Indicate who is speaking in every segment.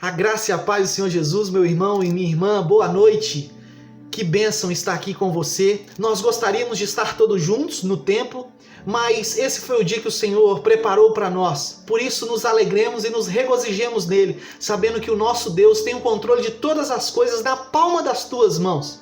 Speaker 1: A graça e a paz do Senhor Jesus, meu irmão e minha irmã, boa noite. Que bênção estar aqui com você. Nós gostaríamos de estar todos juntos no templo, mas esse foi o dia que o Senhor preparou para nós. Por isso nos alegremos e nos regozijemos nele, sabendo que o nosso Deus tem o controle de todas as coisas na palma das tuas mãos.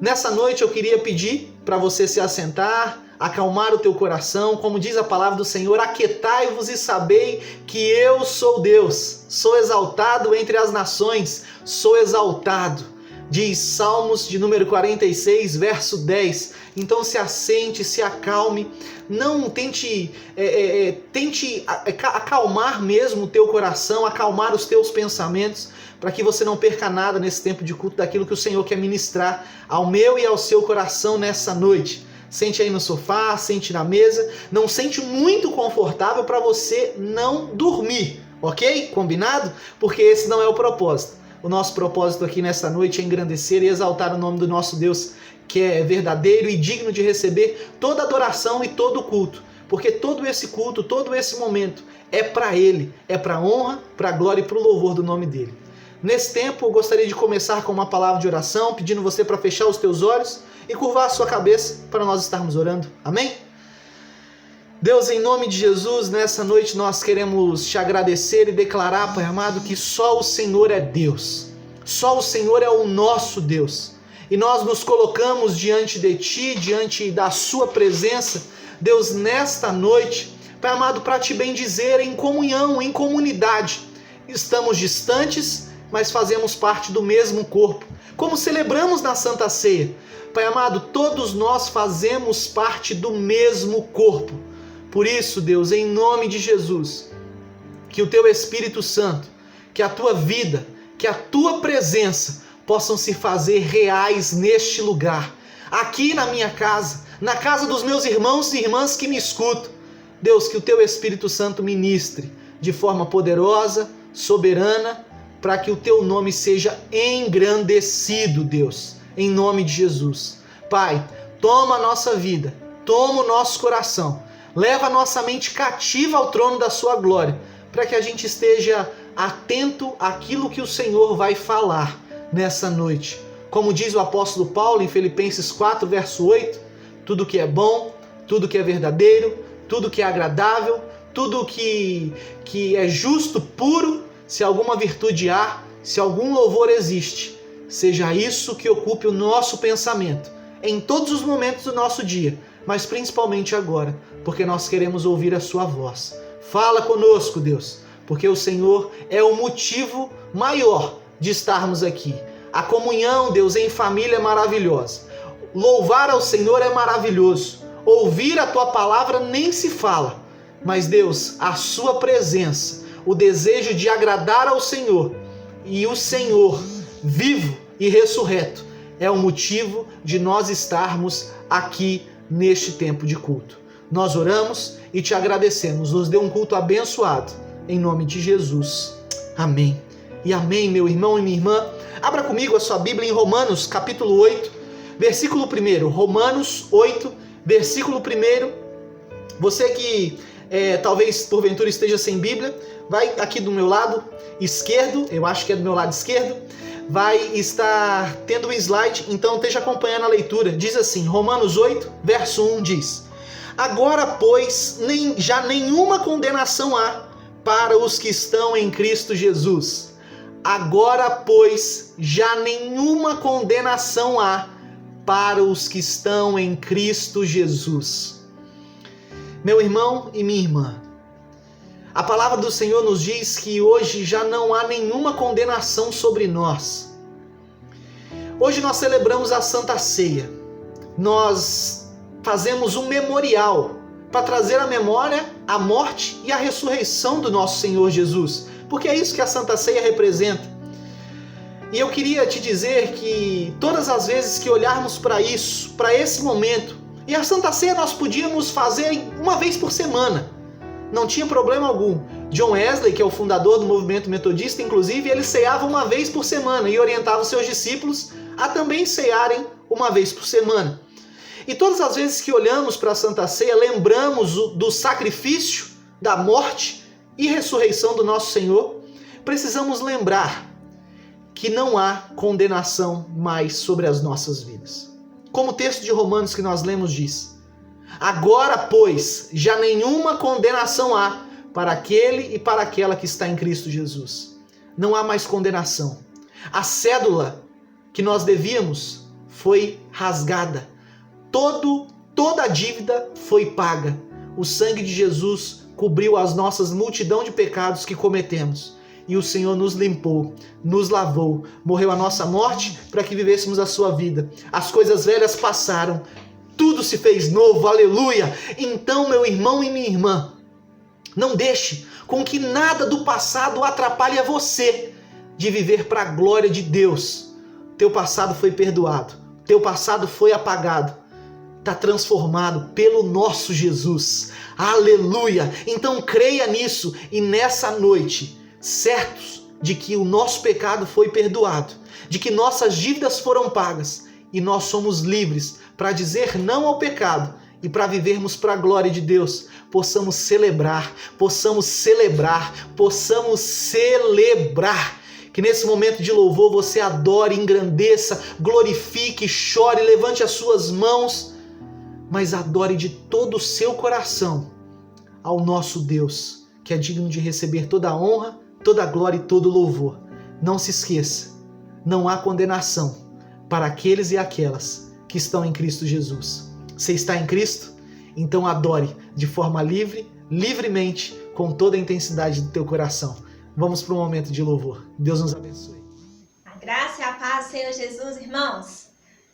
Speaker 1: Nessa noite eu queria pedir para você se assentar, acalmar o teu coração, como diz a palavra do Senhor, aquietai-vos e sabei que eu sou Deus, sou exaltado entre as nações, sou exaltado, diz Salmos de número 46, verso 10, então se assente, se acalme, não tente acalmar mesmo o teu coração, acalmar os teus pensamentos, para que você não perca nada nesse tempo de culto daquilo que o Senhor quer ministrar ao meu e ao seu coração nessa noite. Sente aí no sofá, sente na mesa, não sente muito confortável para você não dormir, ok? Combinado? Porque esse não é o propósito. O nosso propósito aqui nessa noite é engrandecer e exaltar o nome do nosso Deus, que é verdadeiro e digno de receber toda adoração e todo culto. Porque todo esse culto, todo esse momento é para Ele, é para a honra, para a glória e para o louvor do nome dEle. Nesse tempo eu gostaria de começar com uma palavra de oração, pedindo você para fechar os teus olhos e curvar a sua cabeça para nós estarmos orando. Amém? Deus, em nome de Jesus, nessa noite nós queremos te agradecer e declarar, Pai amado, que só o Senhor é Deus. Só o Senhor é o nosso Deus. E nós nos colocamos diante de Ti, diante da Sua presença, Deus, nesta noite, Pai amado, para Te bendizer em comunhão, em comunidade. Estamos distantes, mas fazemos parte do mesmo corpo. Como celebramos na Santa Ceia, Pai amado, todos nós fazemos parte do mesmo corpo. Por isso, Deus, em nome de Jesus, que o Teu Espírito Santo, que a Tua vida, que a Tua presença possam se fazer reais neste lugar, aqui na minha casa, na casa dos meus irmãos e irmãs que me escutam. Deus, que o Teu Espírito Santo ministre de forma poderosa, soberana, para que o Teu nome seja engrandecido, Deus, em nome de Jesus. Pai, toma a nossa vida, toma o nosso coração, leva a nossa mente cativa ao trono da Sua glória, para que a gente esteja atento àquilo que o Senhor vai falar nessa noite. Como diz o apóstolo Paulo em Filipenses 4, verso 8, tudo que é bom, tudo que é verdadeiro, tudo que é agradável, tudo que é justo, puro, se alguma virtude há, se algum louvor existe, seja isso que ocupe o nosso pensamento, em todos os momentos do nosso dia, mas principalmente agora, porque nós queremos ouvir a Sua voz. Fala conosco, Deus, porque o Senhor é o motivo maior de estarmos aqui. A comunhão, Deus, em família é maravilhosa. Louvar ao Senhor é maravilhoso. Ouvir a Tua palavra nem se fala. Mas, Deus, a Sua presença, o desejo de agradar ao Senhor e o Senhor vivo e ressurreto é o motivo de nós estarmos aqui neste tempo de culto. Nós oramos e Te agradecemos. Nos dê um culto abençoado, em nome de Jesus. Amém. E amém, meu irmão e minha irmã. Abra comigo a sua Bíblia em Romanos, capítulo 8, versículo 1. Romanos 8, versículo 1. Você que talvez porventura esteja sem Bíblia, vai aqui do meu lado esquerdo, eu acho que é do meu lado esquerdo, vai estar tendo um slide, então esteja acompanhando a leitura. Diz assim, Romanos 8, verso 1 diz: Agora, pois, já nenhuma condenação há para os que estão em Cristo Jesus. Agora, pois, já nenhuma condenação há para os que estão em Cristo Jesus. Meu irmão e minha irmã, a palavra do Senhor nos diz que hoje já não há nenhuma condenação sobre nós. Hoje nós celebramos a Santa Ceia. Nós fazemos um memorial para trazer à memória a morte e a ressurreição do nosso Senhor Jesus. Porque é isso que a Santa Ceia representa. E eu queria te dizer que todas as vezes que olharmos para isso, para esse momento, e a Santa Ceia nós podíamos fazer uma vez por semana, não tinha problema algum. John Wesley, que é o fundador do movimento metodista, inclusive, ele ceava uma vez por semana e orientava os seus discípulos a também cearem uma vez por semana. E todas as vezes que olhamos para a Santa Ceia, lembramos do sacrifício, da morte e ressurreição do nosso Senhor, precisamos lembrar que não há condenação mais sobre as nossas vidas. Como o texto de Romanos que nós lemos diz: agora, pois, já nenhuma condenação há para aquele e para aquela que está em Cristo Jesus. Não há mais condenação. A cédula que nós devíamos foi rasgada. Toda a dívida foi paga. O sangue de Jesus cobriu as nossas multidão de pecados que cometemos. E o Senhor nos limpou, nos lavou, morreu a nossa morte para que vivêssemos a sua vida. As coisas velhas passaram, tudo se fez novo, aleluia! Então, meu irmão e minha irmã, não deixe com que nada do passado atrapalhe a você de viver para a glória de Deus. Teu passado foi perdoado, teu passado foi apagado, está transformado pelo nosso Jesus, aleluia! Então creia nisso e nessa noite, certos de que o nosso pecado foi perdoado, de que nossas dívidas foram pagas e nós somos livres para dizer não ao pecado e para vivermos para a glória de Deus, possamos celebrar. Que nesse momento de louvor você adore, engrandeça, glorifique, chore, levante as suas mãos, mas adore de todo o seu coração ao nosso Deus, que é digno de receber toda a honra, toda a glória e todo o louvor. Não se esqueça, não há condenação para aqueles e aquelas que estão em Cristo Jesus. Você está em Cristo? Então adore de forma livremente, com toda a intensidade do teu coração. Vamos para um momento de louvor. Deus nos abençoe.
Speaker 2: A graça e a paz do Senhor Jesus, irmãos.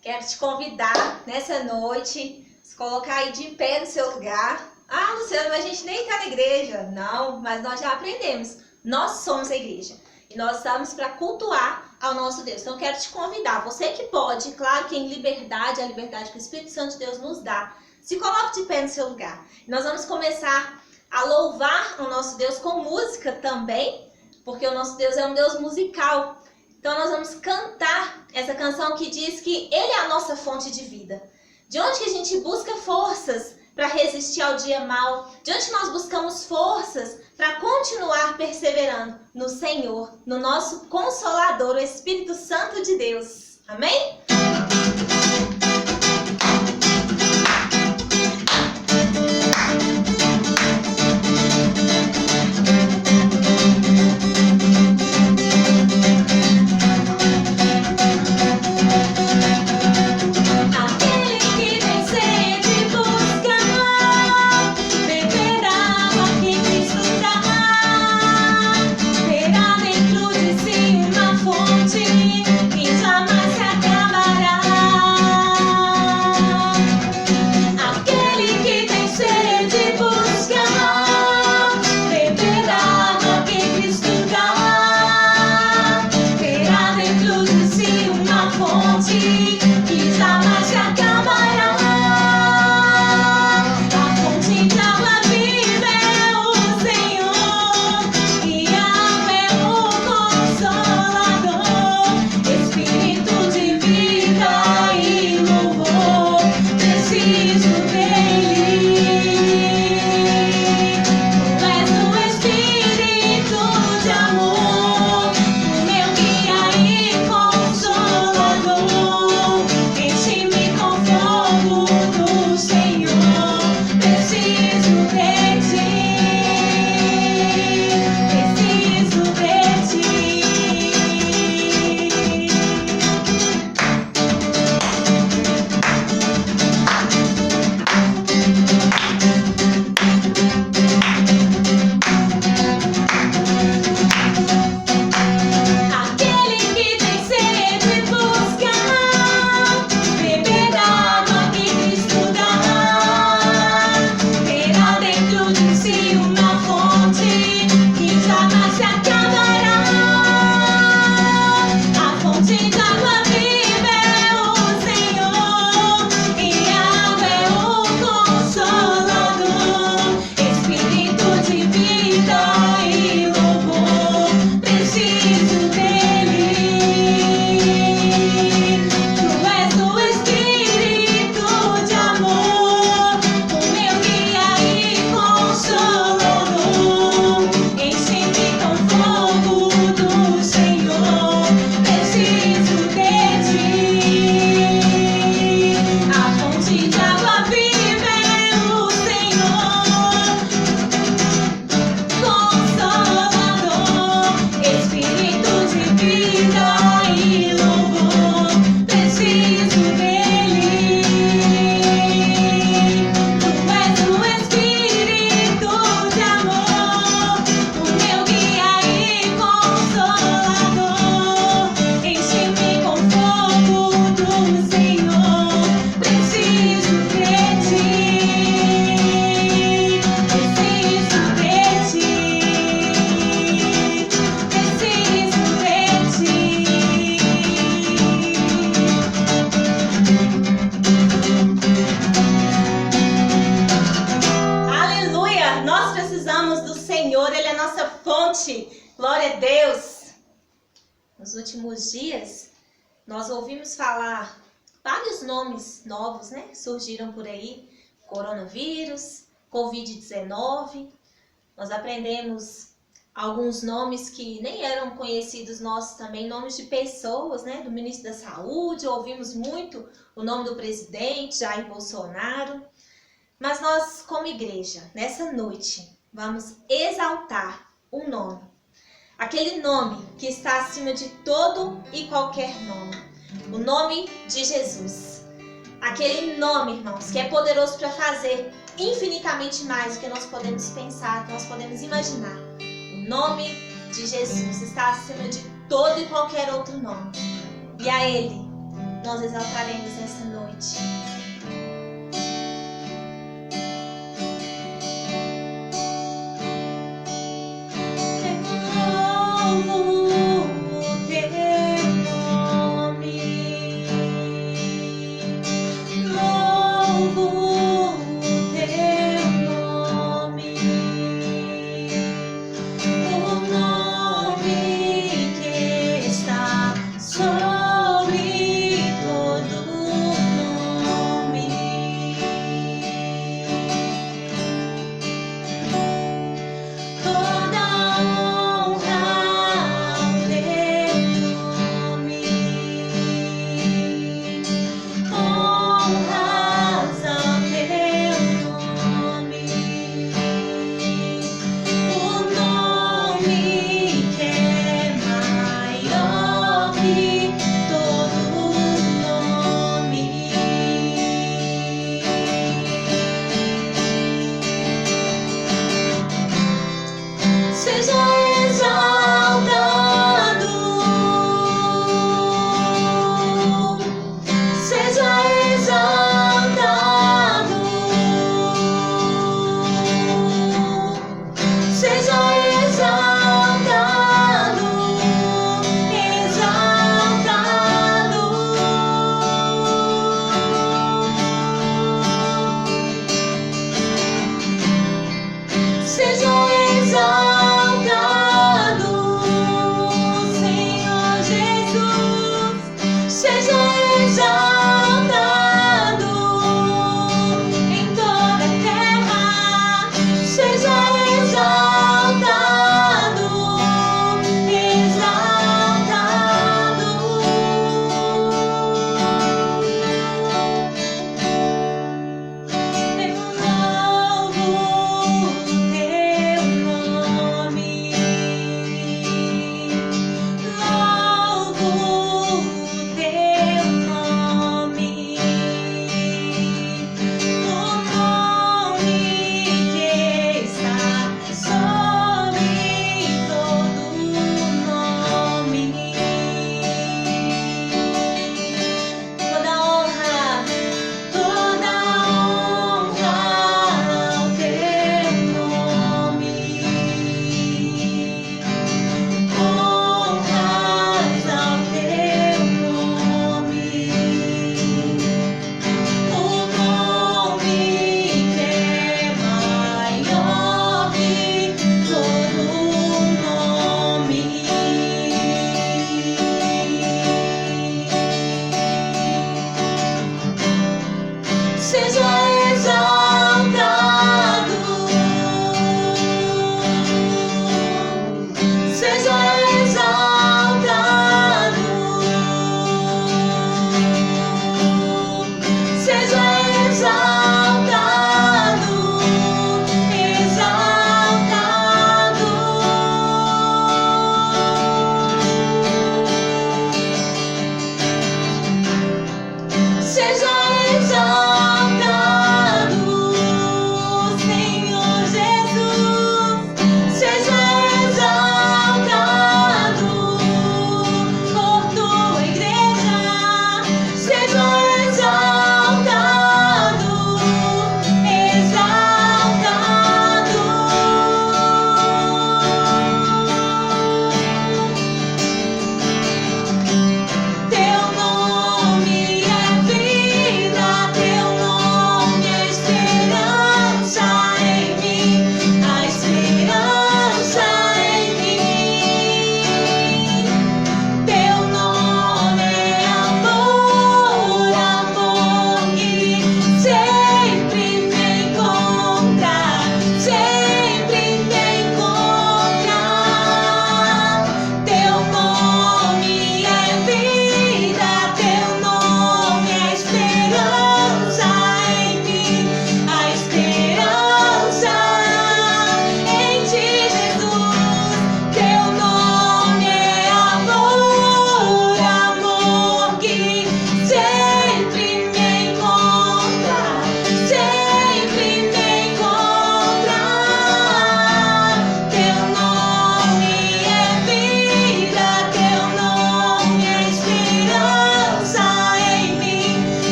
Speaker 2: Quero te convidar nessa noite, se colocar aí de pé no seu lugar. Ah, Luciano, mas a gente nem está na igreja. Não, mas nós já aprendemos. Nós somos a igreja e nós estamos para cultuar ao nosso Deus. Então, quero te convidar, você que pode, claro que em liberdade, a liberdade que o Espírito Santo de Deus nos dá, se coloque de pé no seu lugar. Nós vamos começar a louvar o nosso Deus com música também, porque o nosso Deus é um Deus musical. Então, nós vamos cantar essa canção que diz que Ele é a nossa fonte de vida. De onde que a gente busca forças para resistir ao dia mau? De onde nós buscamos forças para continuar perseverando no Senhor, no nosso Consolador, o Espírito Santo de Deus. Amém?
Speaker 3: Que jamais se acabará.
Speaker 2: nos últimos dias, nós ouvimos falar vários nomes novos, né? Surgiram por aí, coronavírus, Covid-19. Nós aprendemos alguns nomes que nem eram conhecidos nossos também, nomes de pessoas, né? Do ministro da Saúde, ouvimos muito o nome do presidente, Jair Bolsonaro. Mas nós, como igreja, nessa noite, vamos exaltar um nome. Aquele nome que está acima de todo e qualquer nome. O nome de Jesus. Aquele nome, irmãos, que é poderoso para fazer infinitamente mais do que nós podemos pensar, que nós podemos imaginar. O nome de Jesus está acima de todo e qualquer outro nome. E a Ele nós exaltaremos nessa noite.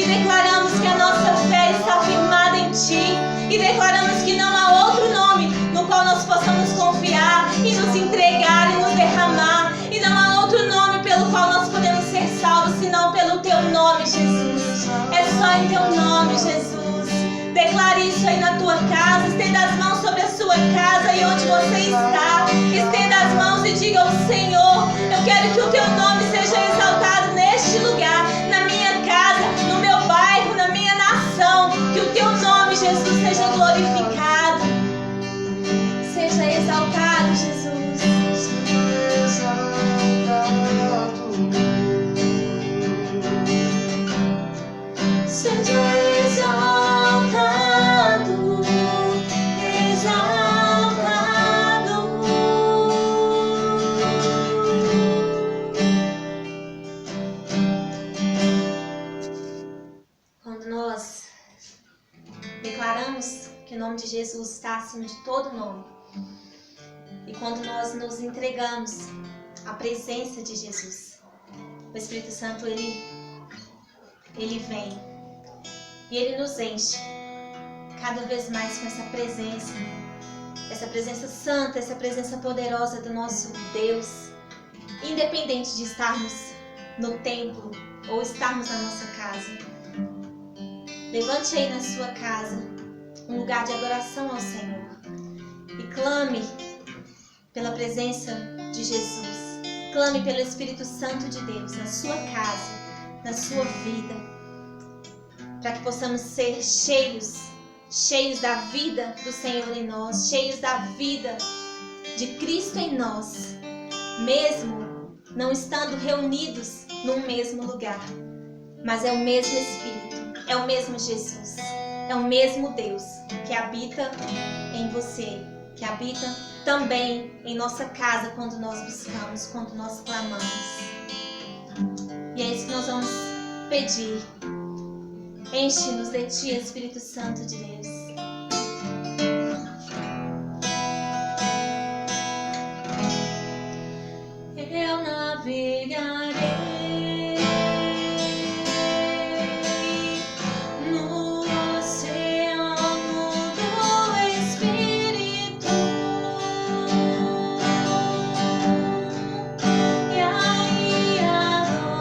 Speaker 2: e declaramos que a nossa fé está firmada em Ti, e declaramos que não há outro nome no qual nós possamos confiar e nos entregar e nos derramar, e não há outro nome pelo qual nós podemos ser salvos senão pelo Teu nome, Jesus. É só em Teu nome, Jesus. Declare isso aí na tua casa, estenda as mãos sobre a sua casa e onde você está, estenda as mãos e diga ao Senhor: eu quero que o Teu nome seja exaltado neste lugar, na minha casa, no meu bairro, na minha nação, que o Teu nome, Jesus, seja glorificado, seja exaltado, Jesus. Seja exaltado, exaltado. Quando nós declaramos que o nome de Jesus está acima de todo nome, e quando nós nos entregamos à presença de Jesus, o Espírito Santo, ele vem e ele nos enche cada vez mais com essa presença santa, essa presença poderosa do nosso Deus, independente de estarmos no templo ou estarmos na nossa casa. Levante aí na sua casa um lugar de adoração ao Senhor e clame pela presença de Jesus, clame pelo Espírito Santo de Deus na sua casa, na sua vida, para que possamos ser cheios da vida do Senhor em nós, cheios da vida de Cristo em nós, mesmo não estando reunidos num mesmo lugar. Mas é o mesmo Espírito, é o mesmo Jesus, é o mesmo Deus que habita em você, que habita também em nossa casa quando nós buscamos, quando nós clamamos. E é isso que nós vamos pedir. Enche-nos de Ti, Espírito Santo de Deus. Eu navegarei no oceano do Espírito e aí adorarei.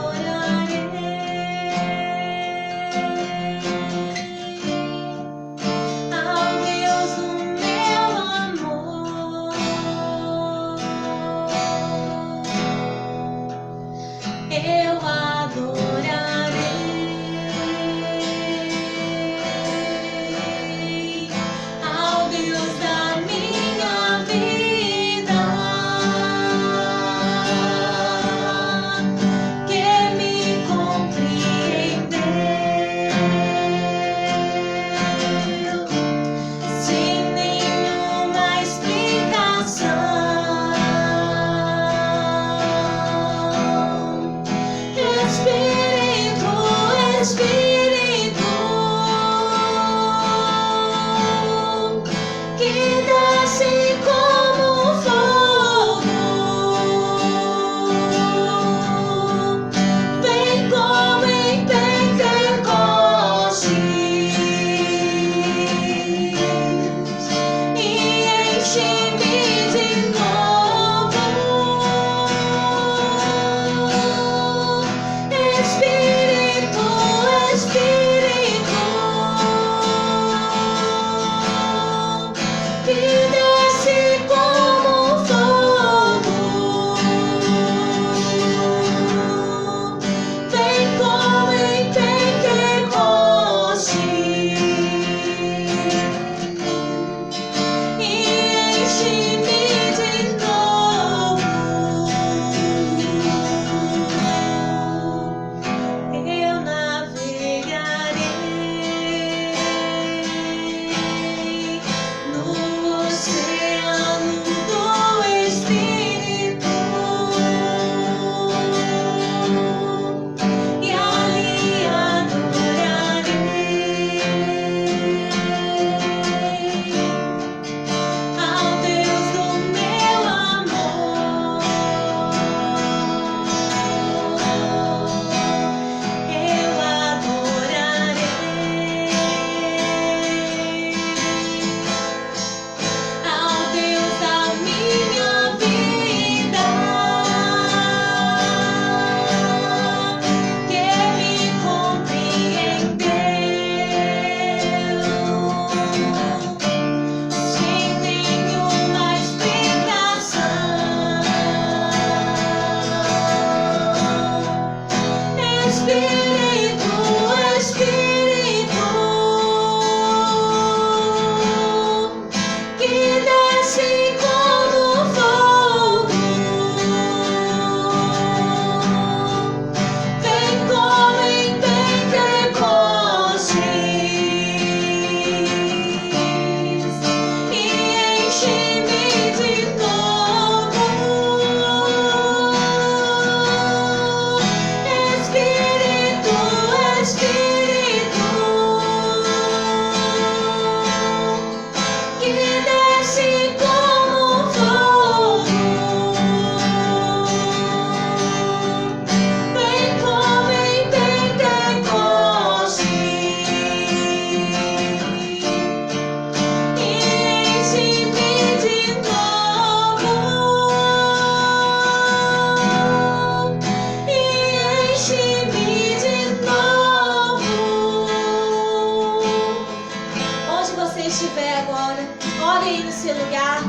Speaker 2: estiver agora, ore aí no seu lugar.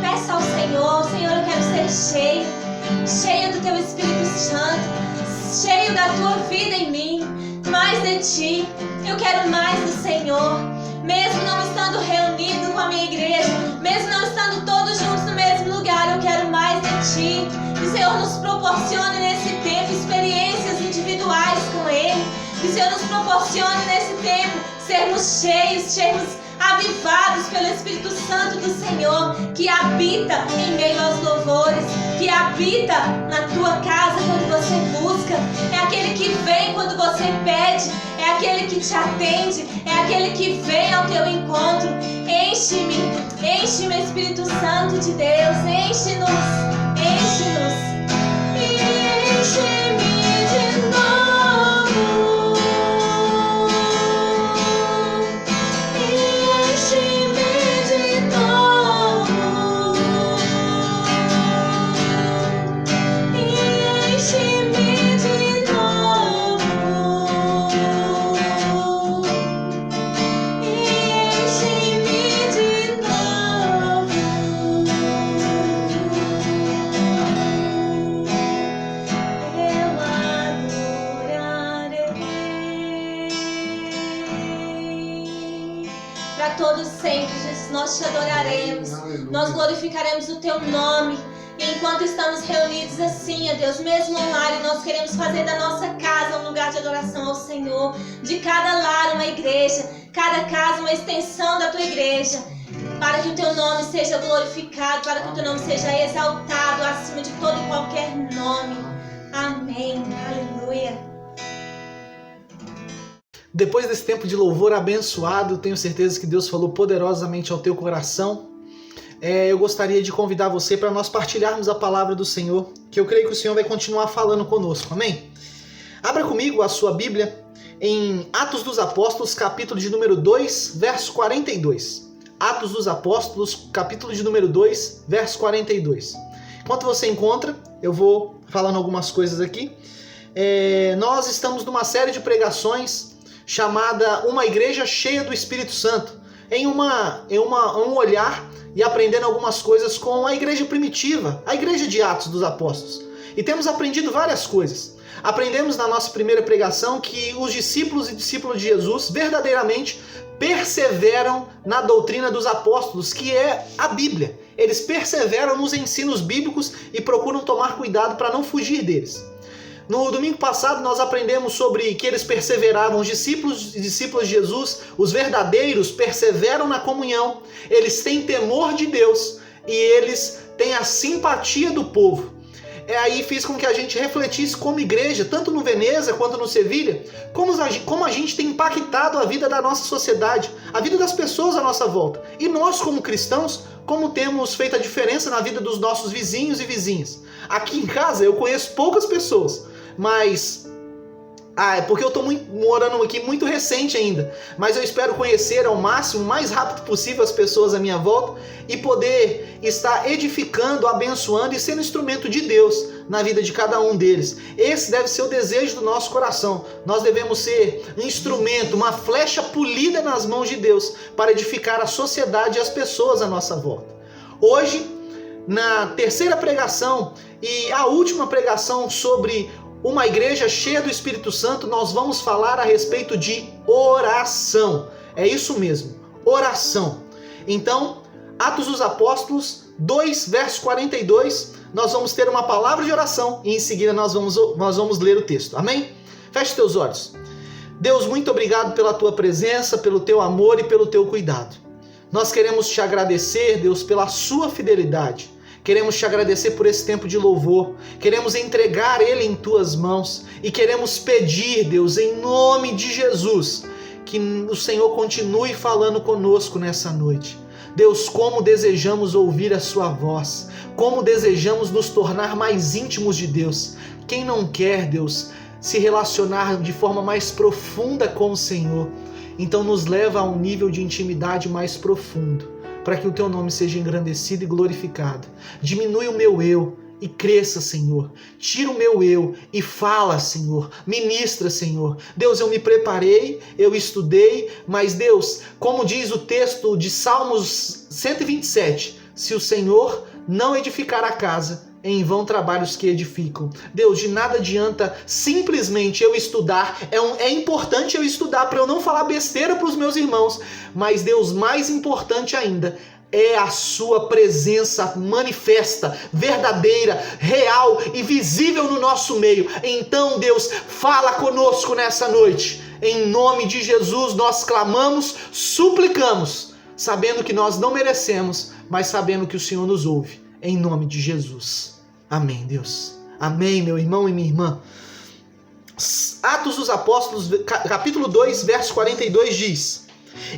Speaker 2: Peça ao Senhor: Senhor, eu quero ser cheio do Teu Espírito Santo, cheio da Tua vida em mim, mais de Ti. Eu quero mais do Senhor, mesmo não estando reunido com a minha igreja, mesmo não estando todos juntos no mesmo lugar, eu quero mais de Ti. Que o Senhor nos proporcione nesse tempo experiências individuais com Ele. Que o Senhor nos proporcione nesse tempo sermos cheios, sermos avivados pelo Espírito Santo do Senhor, que habita em meio aos louvores, que habita na tua casa quando você busca, é aquele que vem quando você pede, é aquele que te atende, é aquele que vem ao teu encontro. Enche-me, Espírito Santo de Deus, enche-nos, enche-nos e enche-me de novo. Todos sempre, Jesus, nós te adoraremos, nós glorificaremos o teu nome. E enquanto estamos reunidos assim, ó Deus, mesmo online, nós queremos fazer da nossa casa um lugar de adoração ao Senhor, de cada lar uma igreja, cada casa uma extensão da tua igreja, para que o teu nome seja glorificado, para que o teu nome seja exaltado acima de todo e qualquer nome. Amém. Aleluia.
Speaker 1: Depois desse tempo de louvor abençoado, tenho certeza que Deus falou poderosamente ao teu coração. Eu gostaria de convidar você para nós partilharmos a palavra do Senhor, que eu creio que o Senhor vai continuar falando conosco, amém? Abra comigo a sua Bíblia em Atos dos Apóstolos, capítulo de número 2, verso 42. Atos dos Apóstolos, capítulo de número 2, verso 42. Enquanto você encontra, eu vou falando algumas coisas aqui. Nós estamos numa série de pregações chamada Uma Igreja Cheia do Espírito Santo, em um olhar e aprendendo algumas coisas com a igreja primitiva, a igreja de Atos dos Apóstolos. E temos aprendido várias coisas. Aprendemos na nossa primeira pregação que os discípulos e discípulos de Jesus verdadeiramente perseveram na doutrina dos apóstolos, que é a Bíblia. Eles perseveram nos ensinos bíblicos e procuram tomar cuidado para não fugir deles. No domingo passado nós aprendemos sobre que eles perseveravam, os discípulos e discípulas de Jesus, os verdadeiros, perseveram na comunhão, eles têm temor de Deus e eles têm a simpatia do povo. Aí fiz com que a gente refletisse como igreja, tanto no Veneza quanto no Sevilha, como a gente tem impactado a vida da nossa sociedade, a vida das pessoas à nossa volta. E nós como cristãos, como temos feito a diferença na vida dos nossos vizinhos e vizinhas. Aqui em casa eu conheço poucas pessoas, mas é porque eu estou morando aqui muito recente ainda, mas eu espero conhecer ao máximo, o mais rápido possível, as pessoas à minha volta e poder estar edificando, abençoando e sendo instrumento de Deus na vida de cada um deles. Esse deve ser o desejo do nosso coração. Nós devemos ser um instrumento, uma flecha polida nas mãos de Deus para edificar a sociedade e as pessoas à nossa volta. Hoje, na terceira pregação e a última pregação sobre uma igreja cheia do Espírito Santo, nós vamos falar a respeito de oração. É isso mesmo, oração. Então, Atos dos Apóstolos 2, verso 42, nós vamos ter uma palavra de oração e em seguida nós vamos ler o texto. Amém? Feche teus olhos. Deus, muito obrigado pela tua presença, pelo teu amor e pelo teu cuidado. Nós queremos te agradecer, Deus, pela sua fidelidade. Queremos te agradecer por esse tempo de louvor, queremos entregar ele em tuas mãos e queremos pedir, Deus, em nome de Jesus, que o Senhor continue falando conosco nessa noite. Deus, como desejamos ouvir a sua voz, como desejamos nos tornar mais íntimos de Deus. Quem não quer, Deus, se relacionar de forma mais profunda com o Senhor? Então nos leva a um nível de intimidade mais profundo, para que o teu nome seja engrandecido e glorificado. Diminui o meu eu e cresça, Senhor. Tira o meu eu e fala, Senhor. Ministra, Senhor. Deus, eu me preparei, eu estudei, mas Deus, como diz o texto de Salmos 127, se o Senhor não edificar a casa, em vão trabalhos que edificam. Deus, de nada adianta simplesmente eu estudar. É importante eu estudar para eu não falar besteira para os meus irmãos. Mas Deus, mais importante ainda, é a sua presença manifesta, verdadeira, real e visível no nosso meio. Então, Deus, fala conosco nessa noite. Em nome de Jesus nós clamamos, suplicamos, sabendo que nós não merecemos, mas sabendo que o Senhor nos ouve. Em nome de Jesus. Amém, Deus. Amém, meu irmão e minha irmã. Atos dos Apóstolos, capítulo 2, verso 42 diz: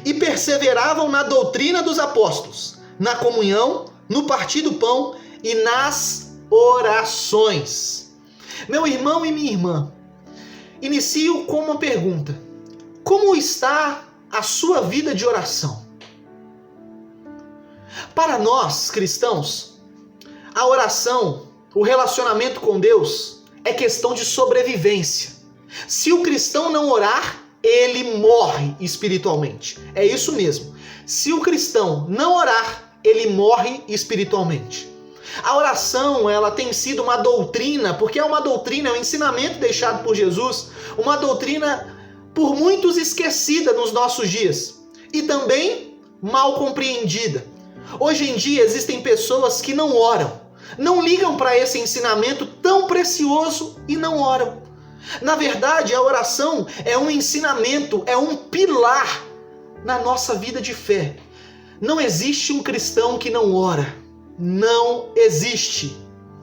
Speaker 1: E perseveravam na doutrina dos apóstolos, na comunhão, no partir do pão e nas orações. Meu irmão e minha irmã, inicio com uma pergunta: como está a sua vida de oração? Para nós, cristãos, a oração, o relacionamento com Deus é questão de sobrevivência. Se o cristão não orar, ele morre espiritualmente. É isso mesmo. Se o cristão não orar, ele morre espiritualmente. A oração, ela tem sido uma doutrina, porque é uma doutrina, é um ensinamento deixado por Jesus, uma doutrina por muitos esquecida nos nossos dias e também mal compreendida. Hoje em dia existem pessoas que não oram, não ligam para esse ensinamento tão precioso e não oram. Na verdade, a oração é um ensinamento, é um pilar na nossa vida de fé. Não existe um cristão que não ora. Não existe.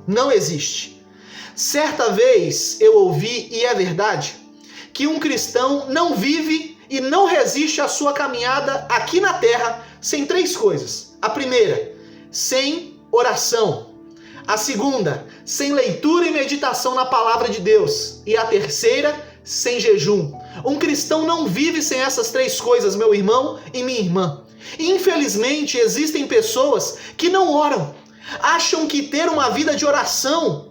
Speaker 1: Não existe. Certa vez eu ouvi, e é verdade, que um cristão não vive e não resiste à sua caminhada aqui na terra sem três coisas. A primeira, sem oração. A segunda, sem leitura e meditação na palavra de Deus. E a terceira, sem jejum. Um cristão não vive sem essas três coisas, meu irmão e minha irmã. E, infelizmente, existem pessoas que não oram. Acham que ter uma vida de oração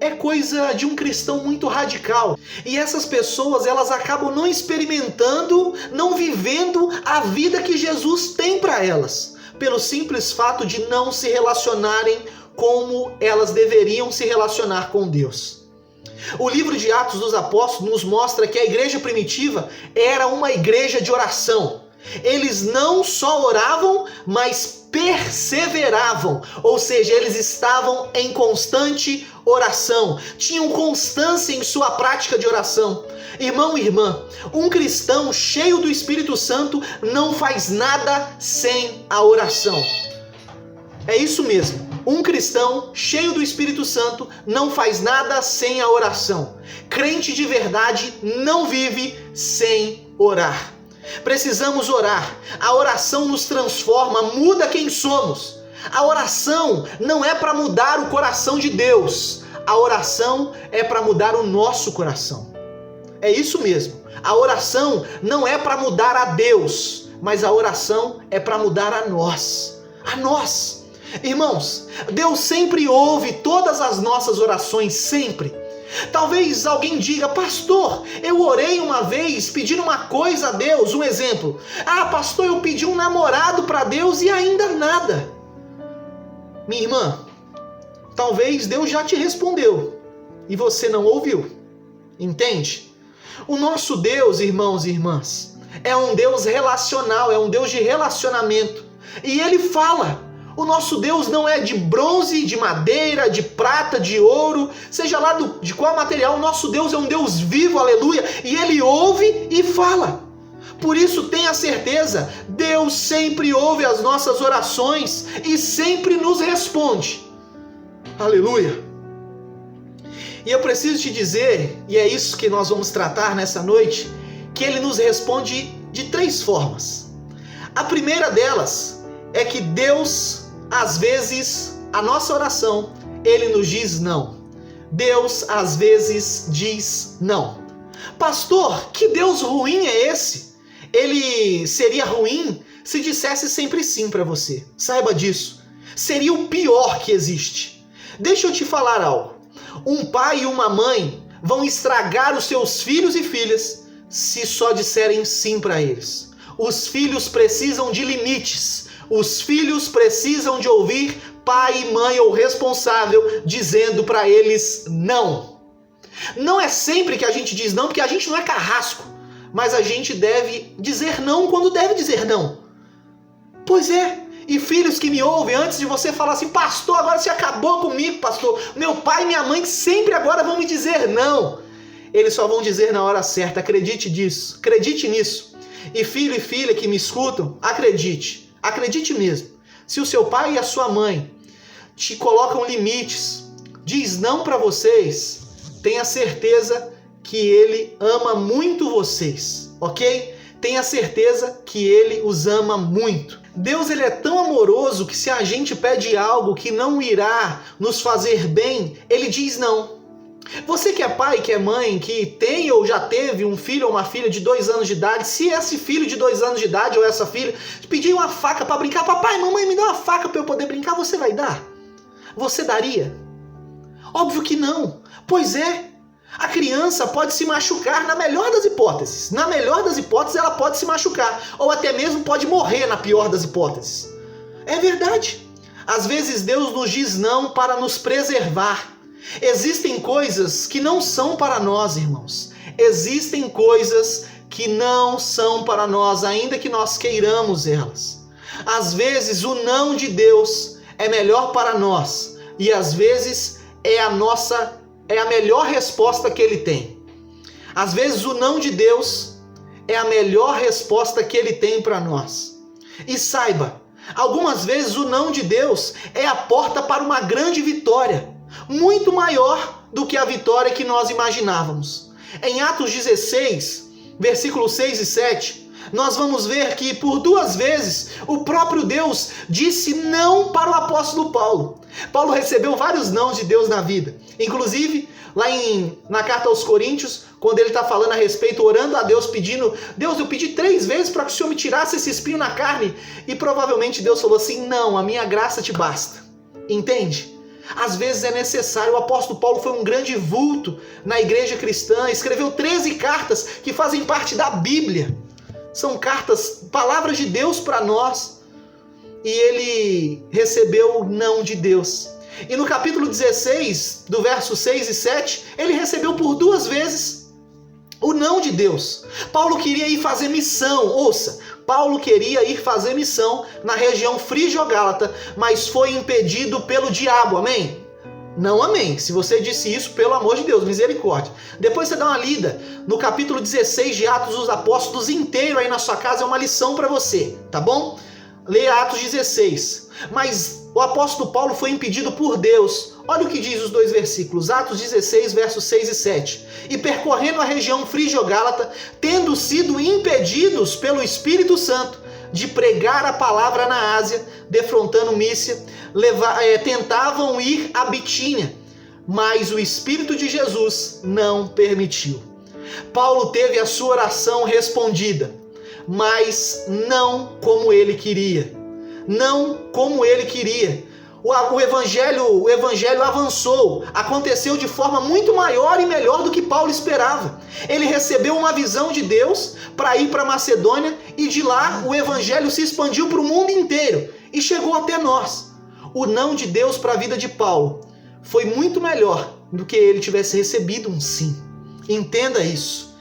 Speaker 1: é coisa de um cristão muito radical. E essas pessoas, elas acabam não experimentando, não vivendo a vida que Jesus tem para elas, pelo simples fato de não se relacionarem como elas deveriam se relacionar com Deus. O livro de Atos dos Apóstolos nos mostra que a igreja primitiva era uma igreja de oração. Eles não só oravam, mas perseveravam, ou seja, eles estavam em constante oração, tinham constância em sua prática de oração. Irmão e irmã, um cristão cheio do Espírito Santo não faz nada sem a oração. É isso mesmo. Um cristão cheio do Espírito Santo não faz nada sem a oração. Crente de verdade não vive sem orar. Precisamos orar. A oração nos transforma, muda quem somos. A oração não é para mudar o coração de Deus. A oração é para mudar o nosso coração. É isso mesmo. A oração não é para mudar a Deus, mas a oração é para mudar a nós. A nós. Irmãos, Deus sempre ouve todas as nossas orações, sempre. Talvez alguém diga: pastor, eu orei uma vez pedindo uma coisa a Deus, um exemplo. Ah, pastor, eu pedi um namorado para Deus e ainda nada. Minha irmã, talvez Deus já te respondeu e você não ouviu. Entende? O nosso Deus, irmãos e irmãs, é um Deus relacional, é um Deus de relacionamento. E Ele fala. O nosso Deus não é de bronze, de madeira, de prata, de ouro, seja lá de qual material. O nosso Deus é um Deus vivo, aleluia, e Ele ouve e fala. Por isso tenha certeza, Deus sempre ouve as nossas orações e sempre nos responde. Aleluia. E eu preciso te dizer, e é isso que nós vamos tratar nessa noite, que Ele nos responde de três formas. A primeira delas é que Deus, às vezes, a nossa oração, Ele nos diz não. Deus, às vezes, diz não. Pastor, que Deus ruim é esse? Ele seria ruim se dissesse sempre sim para você. Saiba disso. Seria o pior que existe. Deixa eu te falar algo. Um pai e uma mãe vão estragar os seus filhos e filhas se só disserem sim para eles. Os filhos precisam de limites. Os filhos precisam de ouvir pai, mãe ou responsável dizendo para eles não. Não é sempre que a gente diz não, porque a gente não é carrasco, mas a gente deve dizer não quando deve dizer não. Pois é. E filhos que me ouvem, antes de você falar assim, pastor, agora você acabou comigo, pastor. Meu pai e minha mãe sempre agora vão me dizer não. Eles só vão dizer na hora certa, acredite disso, acredite nisso. E filho e filha que me escutam, acredite mesmo. Se o seu pai e a sua mãe te colocam limites, diz não para vocês, tenha certeza que ele ama muito vocês, ok? Tenha certeza que ele os ama muito. Deus ele é tão amoroso que se a gente pede algo que não irá nos fazer bem, ele diz não. Você que é pai, que é mãe, que tem ou já teve um filho ou uma filha de 2 anos de idade, se esse filho de 2 anos de idade ou essa filha pedir uma faca para brincar, papai, mamãe, me dá uma faca para eu poder brincar, você vai dar? Você daria? Óbvio que não. Pois é. A criança pode se machucar na melhor das hipóteses. Na melhor das hipóteses, ela pode se machucar. Ou até mesmo pode morrer na pior das hipóteses. É verdade. Às vezes Deus nos diz não para nos preservar. Existem coisas que não são para nós, irmãos. Existem coisas que não são para nós, ainda que nós queiramos elas. Às vezes o não de Deus é melhor para nós. E às vezes é a melhor resposta que ele tem. Às vezes o não de Deus é a melhor resposta que ele tem para nós. E saiba, algumas vezes o não de Deus é a porta para uma grande vitória, muito maior do que a vitória que nós imaginávamos. Em Atos 16, versículos 6 e 7, nós vamos ver que por 2 vezes o próprio Deus disse não para o apóstolo Paulo. Paulo recebeu vários nãos de Deus na vida. Inclusive, lá na carta aos Coríntios, quando ele está falando a respeito, orando a Deus, pedindo, Deus, eu pedi 3 vezes para que o Senhor me tirasse esse espinho na carne. E provavelmente Deus falou assim, não, a minha graça te basta. Entende? Às vezes é necessário. O apóstolo Paulo foi um grande vulto na igreja cristã, escreveu 13 cartas que fazem parte da Bíblia. São cartas, palavras de Deus para nós. E ele recebeu o não de Deus. E no capítulo 16, do verso 6 e 7, ele recebeu por 2 vezes o não de Deus. Paulo queria ir fazer missão, ouça, Paulo queria ir fazer missão na região Frígio-Gálata, mas foi impedido pelo diabo, amém? Não amém, se você disse isso, pelo amor de Deus, misericórdia. Depois você dá uma lida no capítulo 16 de Atos dos Apóstolos inteiro aí na sua casa, é uma lição para você, tá bom? Leia Atos 16. Mas o apóstolo Paulo foi impedido por Deus. Olha o que diz os 2 versículos, Atos 16, versos 6 e 7. E percorrendo a região Frígio-Gálata, tendo sido impedidos pelo Espírito Santo de pregar a palavra na Ásia, defrontando Mícia, tentavam ir a Bitínia, mas o Espírito de Jesus não permitiu. Paulo teve a sua oração respondida, mas não como ele queria. Não como ele queria. O evangelho avançou, aconteceu de forma muito maior e melhor do que Paulo esperava. Ele recebeu uma visão de Deus para ir para Macedônia e de lá o evangelho se expandiu para o mundo inteiro e chegou até nós. O não de Deus para a vida de Paulo foi muito melhor do que ele tivesse recebido um sim. Entenda isso.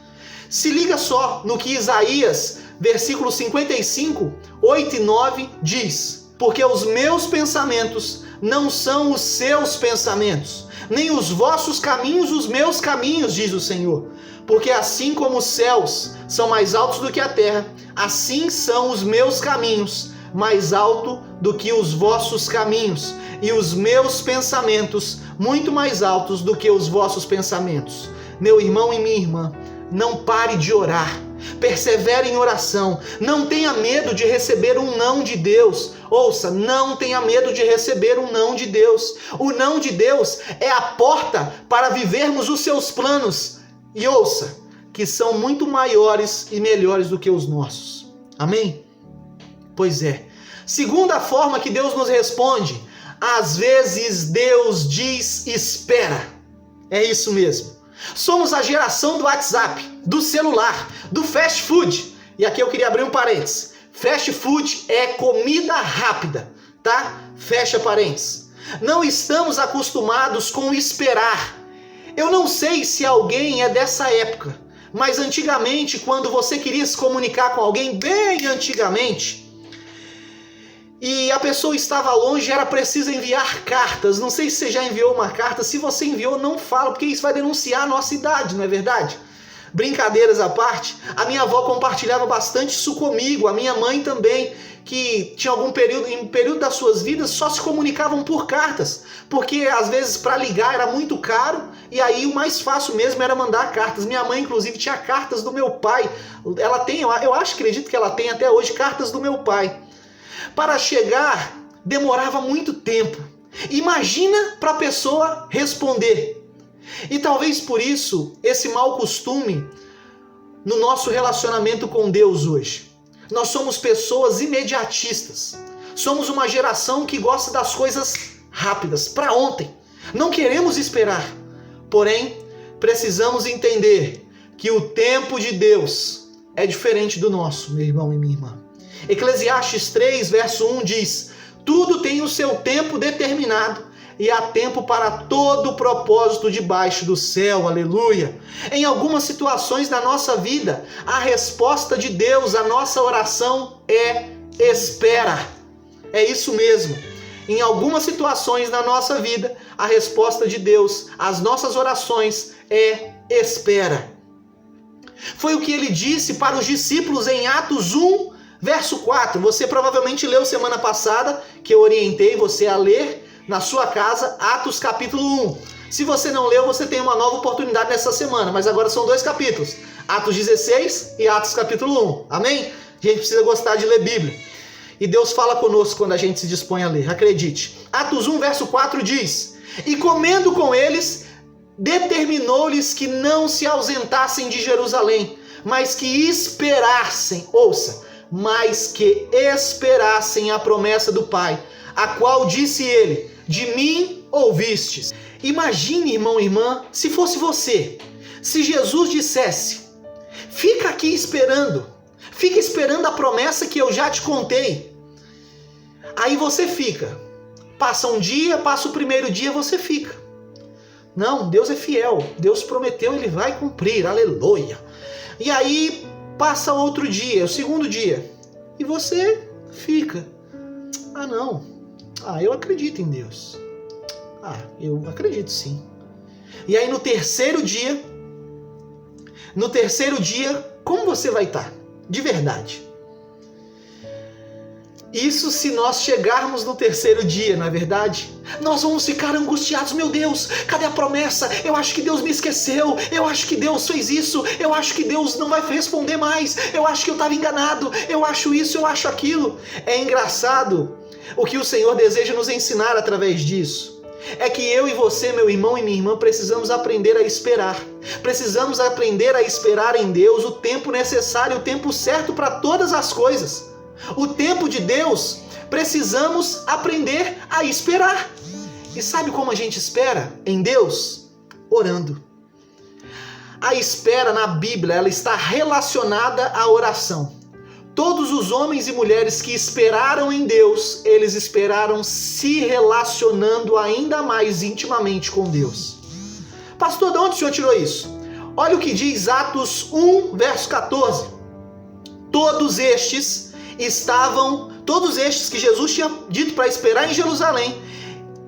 Speaker 1: Se liga só no que Isaías, versículo 55, 8 e 9 diz: porque os meus pensamentos não são os seus pensamentos, nem os vossos caminhos os meus caminhos, diz o Senhor. Porque assim como os céus são mais altos do que a terra, assim são os meus caminhos mais altos do que os vossos caminhos, e os meus pensamentos muito mais altos do que os vossos pensamentos. Meu irmão e minha irmã, não pare de orar. Persevere em oração. Não tenha medo de receber um não de Deus. Ouça, não tenha medo de receber um não de Deus. O não de Deus é a porta para vivermos os seus planos. E ouça, que são muito maiores e melhores do que os nossos. Amém? Pois é. Segunda forma que Deus nos responde Às vezes Deus diz espera. É isso mesmo. Somos a geração do WhatsApp, do celular, do fast food. E aqui eu queria abrir um parênteses. Fast food é comida rápida, tá? Fecha parênteses. Não estamos acostumados com esperar. Eu não sei se alguém é dessa época, mas antigamente, quando você queria se comunicar com alguém, bem antigamente, e a pessoa estava longe, era preciso enviar cartas. Não sei se você já enviou uma carta. Se você enviou, não fala, porque isso vai denunciar a nossa idade, não é verdade? Brincadeiras à parte, a minha avó compartilhava bastante isso comigo, a minha mãe também, que tinha algum período, em um período das suas vidas, só se comunicavam por cartas, porque às vezes para ligar era muito caro, e aí o mais fácil mesmo era mandar cartas. Minha mãe, inclusive, tinha cartas do meu pai. Ela tem, eu acredito que ela tem até hoje, cartas do meu pai. Para chegar, demorava muito tempo. Imagina para a pessoa responder. E talvez por isso, esse mau costume no nosso relacionamento com Deus hoje. Nós somos pessoas imediatistas. Somos uma geração que gosta das coisas rápidas, para ontem. Não queremos esperar. Porém, precisamos entender que o tempo de Deus é diferente do nosso, meu irmão e minha irmã. Eclesiastes 3, verso 1 diz: tudo tem o seu tempo determinado e há tempo para todo o propósito debaixo do céu, aleluia. Em algumas situações da nossa vida, a resposta de Deus à nossa oração é espera. É isso mesmo. Em algumas situações da nossa vida, a resposta de Deus às nossas orações é espera. Foi o que ele disse para os discípulos em Atos 1, verso 4. Você provavelmente leu semana passada, que eu orientei você a ler na sua casa, Atos capítulo 1. Se você não leu, você tem uma nova oportunidade nessa semana, mas agora são 2 capítulos, Atos 16 e Atos capítulo 1, amém? A gente precisa gostar de ler Bíblia, e Deus fala conosco quando a gente se dispõe a ler, acredite. Atos 1, verso 4 diz: e comendo com eles, determinou-lhes que não se ausentassem de Jerusalém, mas que esperassem, ouça, mas que esperassem a promessa do Pai, a qual disse ele: de mim ouvistes. Imagine, irmão e irmã, se fosse você, se Jesus dissesse: fica aqui esperando, fica esperando a promessa que eu já te contei. Aí você fica, passa um dia, passa o primeiro dia, você fica. Não, Deus é fiel, Deus prometeu, ele vai cumprir, aleluia. E aí passa outro dia, o segundo dia, e você fica. Ah, não. Ah, eu acredito em Deus. Ah, eu acredito sim. E aí no terceiro dia, como você vai estar? De verdade. Isso se nós chegarmos no terceiro dia, não é verdade? Nós vamos ficar angustiados. Meu Deus, cadê a promessa? Eu acho que Deus me esqueceu. Eu acho que Deus fez isso. Eu acho que Deus não vai responder mais. Eu acho que eu estava enganado. Eu acho isso, eu acho aquilo. É engraçado o que o Senhor deseja nos ensinar através disso. É que eu e você, meu irmão e minha irmã, precisamos aprender a esperar. Precisamos aprender a esperar em Deus o tempo necessário, o tempo certo para todas as coisas. O tempo de Deus, precisamos aprender a esperar. E sabe como a gente espera em Deus? Orando. A espera na Bíblia, ela está relacionada à oração. Todos os homens e mulheres que esperaram em Deus, eles esperaram se relacionando ainda mais intimamente com Deus. Pastor, de onde o senhor tirou isso? Olha o que diz Atos 1, verso 14. Todos estes que Jesus tinha dito para esperar em Jerusalém,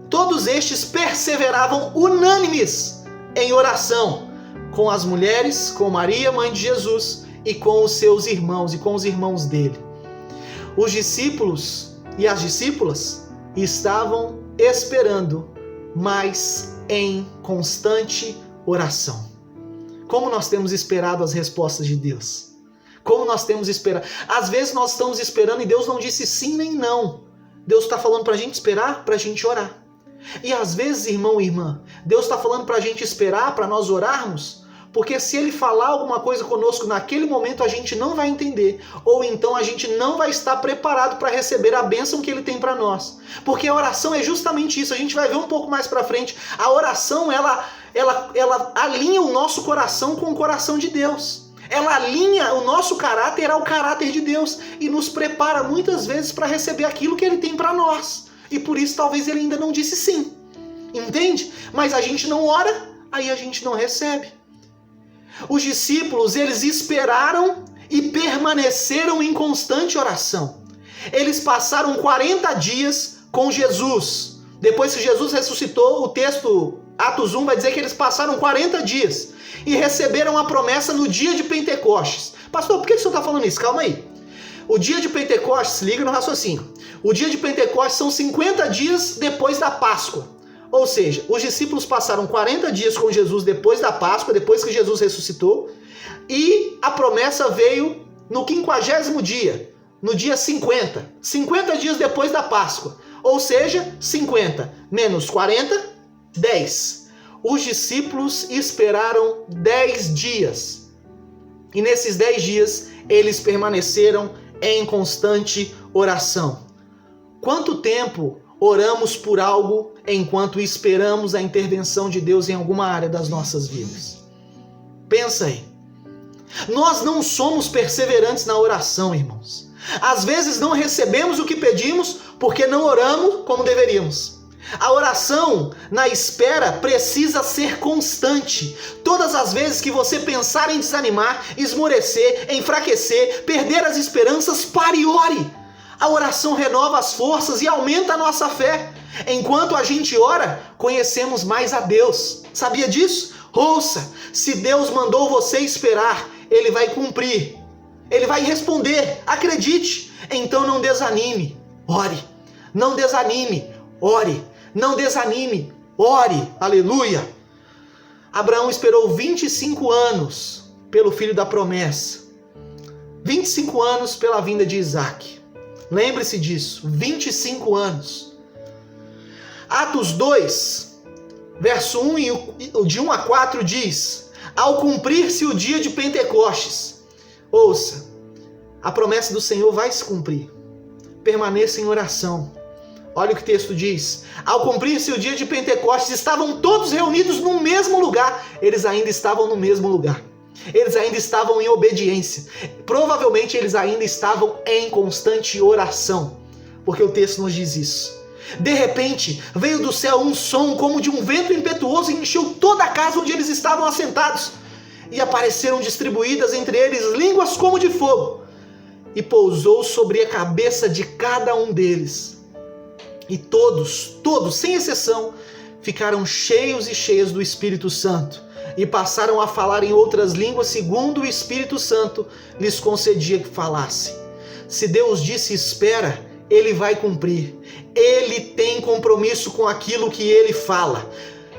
Speaker 1: todos estes perseveravam unânimes em oração com as mulheres, com Maria, mãe de Jesus, e com os seus irmãos e com os irmãos dele. Os discípulos e as discípulas estavam esperando, mas em constante oração. Como nós temos esperado as respostas de Deus? Como nós temos esperado? Às vezes nós estamos esperando e Deus não disse sim nem não. Deus está falando para a gente esperar, para a gente orar. E às vezes, irmão e irmã, Deus está falando para a gente esperar, para nós orarmos, Porque se ele falar alguma coisa conosco naquele momento, a gente não vai entender. Ou então a gente não vai estar preparado para receber a bênção que ele tem para nós. Porque a oração é justamente isso. A gente vai ver um pouco mais para frente. A oração, ela alinha o nosso coração com o coração de Deus. Ela alinha o nosso caráter ao caráter de Deus. E nos prepara muitas vezes para receber aquilo que ele tem para nós. E por isso talvez ele ainda não disse sim. Entende? Mas a gente não ora, aí a gente não recebe. Os discípulos, eles esperaram e permaneceram em constante oração. Eles passaram 40 dias com Jesus. Depois que Jesus ressuscitou, o texto Atos 1 vai dizer que eles passaram 40 dias e receberam a promessa no dia de Pentecostes. Pastor, por que o senhor está falando isso? Calma aí. O dia de Pentecostes, liga no raciocínio. O dia de Pentecostes são 50 dias depois da Páscoa. Ou seja, os discípulos passaram 40 dias com Jesus depois da Páscoa, depois que Jesus ressuscitou, e a promessa veio no 50º dia, no dia 50. 50 dias depois da Páscoa. Ou seja, 50 menos 40, 10. Os discípulos esperaram 10 dias. E nesses 10 dias, eles permaneceram em constante oração. Quanto tempo oramos por algo enquanto esperamos a intervenção de Deus em alguma área das nossas vidas? Pensa aí. Nós não somos perseverantes na oração, irmãos. Às vezes não recebemos o que pedimos porque não oramos como deveríamos. A oração na espera precisa ser constante. Todas as vezes que você pensar em desanimar, esmorecer, enfraquecer, perder as esperanças, pare e ore. A oração renova as forças e aumenta a nossa fé. Enquanto a gente ora, conhecemos mais a Deus. Sabia disso? Ouça, se Deus mandou você esperar, Ele vai cumprir. Ele vai responder, acredite. Então não desanime, ore. Não desanime, ore. Não desanime, ore. Aleluia. Abraão esperou 25 anos pelo filho da promessa. 25 anos pela vinda de Isaac. Lembre-se disso, 25 anos. Atos 2, verso 1 e de 1 a 4 diz: ao cumprir-se o dia de Pentecostes. Ouça, a promessa do Senhor vai se cumprir. Permaneça em oração. Olha o que o texto diz. Ao cumprir-se o dia de Pentecostes, estavam todos reunidos no mesmo lugar. Eles ainda estavam no mesmo lugar. Eles ainda estavam em obediência. Provavelmente eles ainda estavam em constante oração. Porque o texto nos diz isso. De repente, veio do céu um som como de um vento impetuoso e encheu toda a casa onde eles estavam assentados. E apareceram distribuídas entre eles línguas como de fogo. E pousou sobre a cabeça de cada um deles. E todos, sem exceção, ficaram cheios e cheias do Espírito Santo. E passaram a falar em outras línguas segundo o Espírito Santo lhes concedia que falasse. Se Deus disse espera, Ele vai cumprir. Ele tem compromisso com aquilo que Ele fala.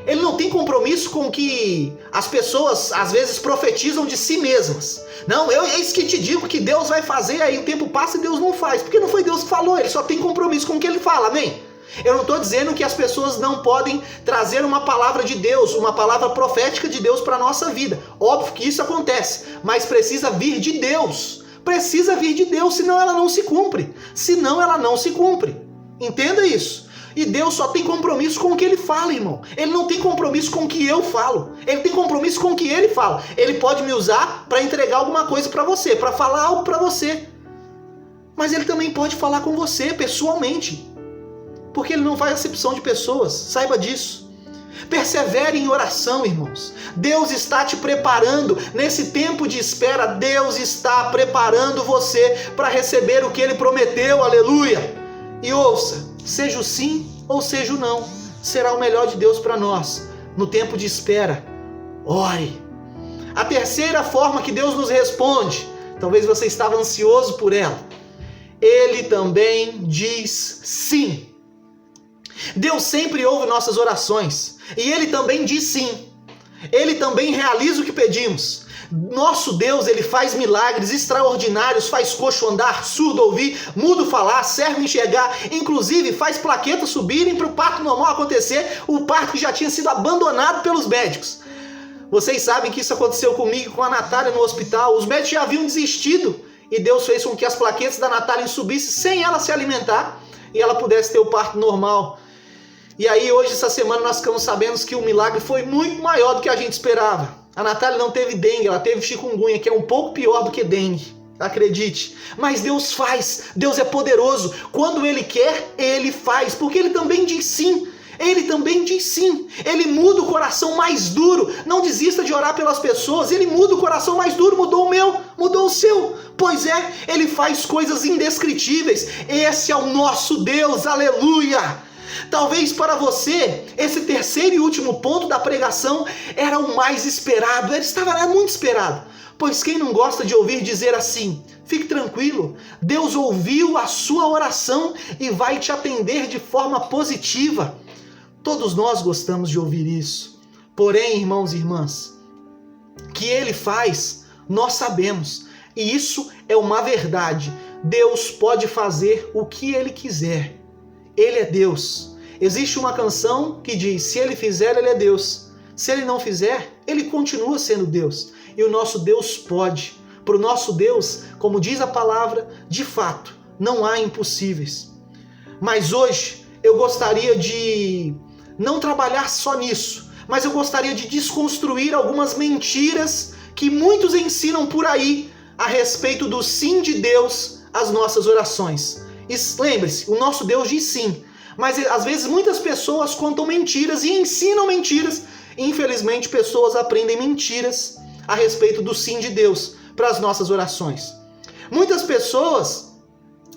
Speaker 1: Ele não tem compromisso com o que as pessoas às vezes profetizam de si mesmas. Não, eis que te digo que Deus vai fazer, aí o tempo passa e Deus não faz. Porque não foi Deus que falou, Ele só tem compromisso com o que Ele fala, amém? Eu não estou dizendo que as pessoas não podem trazer uma palavra de Deus, uma palavra profética de Deus para a nossa vida. Óbvio que isso acontece, mas precisa vir de Deus. Precisa vir de Deus, senão ela não se cumpre. Senão ela não se cumpre. Entenda isso. E Deus só tem compromisso com o que Ele fala, irmão. Ele não tem compromisso com o que eu falo. Ele tem compromisso com o que Ele fala. Ele pode me usar para entregar alguma coisa para você, para falar algo para você. Mas Ele também pode falar com você pessoalmente. Porque Ele não faz acepção de pessoas, saiba disso. Persevere em oração, irmãos. Deus está te preparando nesse tempo de espera. Deus está preparando você para receber o que Ele prometeu, aleluia. E ouça, seja o sim ou seja o não, será o melhor de Deus para nós. No tempo de espera, ore. A terceira forma que Deus nos responde, talvez você estava ansioso por ela, Ele também diz sim. Deus sempre ouve nossas orações e Ele também diz sim. Ele também realiza o que pedimos. Nosso Deus, Ele faz milagres extraordinários, faz coxo andar, surdo ouvir, mudo falar, cego enxergar, inclusive faz plaquetas subirem para o parto normal acontecer, o parto que já tinha sido abandonado pelos médicos. Vocês sabem que isso aconteceu comigo e com a Natália no hospital. Os médicos já haviam desistido e Deus fez com que as plaquetas da Natália subissem sem ela se alimentar e ela pudesse ter o parto normal. E aí hoje, essa semana, nós ficamos sabendo que o milagre foi muito maior do que a gente esperava. A Natália não teve dengue, ela teve chikungunya, que é um pouco pior do que dengue. Acredite. Mas Deus faz. Deus é poderoso. Quando Ele quer, Ele faz. Porque Ele também diz sim. Ele também diz sim. Ele muda o coração mais duro. Não desista de orar pelas pessoas. Ele muda o coração mais duro. Mudou o meu, mudou o seu. Pois é, Ele faz coisas indescritíveis. Esse é o nosso Deus. Aleluia. Talvez para você, esse terceiro e último ponto da pregação era o mais esperado. Era muito esperado. Pois quem não gosta de ouvir dizer assim: fique tranquilo, Deus ouviu a sua oração e vai te atender de forma positiva. Todos nós gostamos de ouvir isso. Porém, irmãos e irmãs, que Ele faz, nós sabemos. E isso é uma verdade. Deus pode fazer o que Ele quiser. Ele é Deus. Existe uma canção que diz: se Ele fizer, Ele é Deus. Se Ele não fizer, Ele continua sendo Deus. E o nosso Deus pode. Para o nosso Deus, como diz a palavra, de fato, não há impossíveis. Mas hoje eu gostaria de não trabalhar só nisso, mas eu gostaria de desconstruir algumas mentiras que muitos ensinam por aí a respeito do sim de Deus às nossas orações. E lembre-se, o nosso Deus diz sim, mas às vezes muitas pessoas contam mentiras e ensinam mentiras. Infelizmente, pessoas aprendem mentiras a respeito do sim de Deus para as nossas orações. Muitas pessoas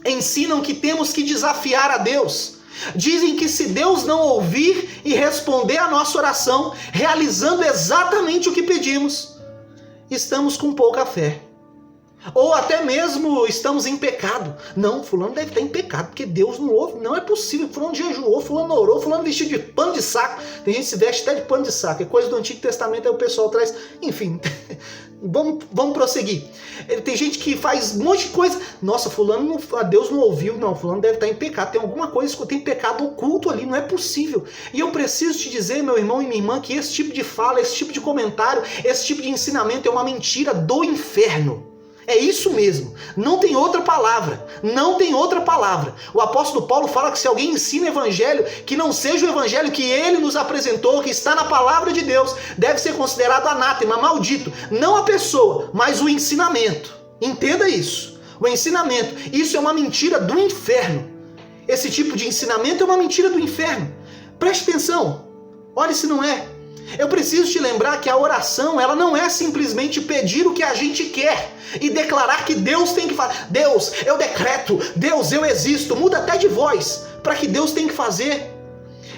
Speaker 1: ensinam que temos que desafiar a Deus. Dizem que se Deus não ouvir e responder a nossa oração, realizando exatamente o que pedimos, estamos com pouca fé. Ou até mesmo estamos em pecado. Não, fulano deve estar em pecado, porque Deus não ouve. Não é possível. Fulano jejuou, fulano orou, fulano vestiu de pano de saco. Tem gente que se veste até de pano de saco. É coisa do Antigo Testamento, aí o pessoal traz. Enfim, vamos prosseguir. Tem gente que faz um monte de coisa. Nossa, fulano, Deus não ouviu. Não, fulano deve estar em pecado. Tem alguma coisa, tem pecado oculto ali. Não é possível. E eu preciso te dizer, meu irmão e minha irmã, que esse tipo de fala, esse tipo de comentário, esse tipo de ensinamento é uma mentira do inferno. É isso mesmo, não tem outra palavra, não tem outra palavra. O apóstolo Paulo fala que se alguém ensina evangelho que não seja o evangelho que ele nos apresentou, que está na palavra de Deus, deve ser considerado anátema, maldito. Não a pessoa, mas o ensinamento. Entenda isso, o ensinamento. Isso é uma mentira do inferno. Esse tipo de ensinamento é uma mentira do inferno. Preste atenção, olhe se não é. Eu preciso te lembrar que a oração, ela não é simplesmente pedir o que a gente quer e declarar que Deus tem que fazer. Deus, eu decreto. Deus, eu existo. Muda até de voz para que Deus tem que fazer.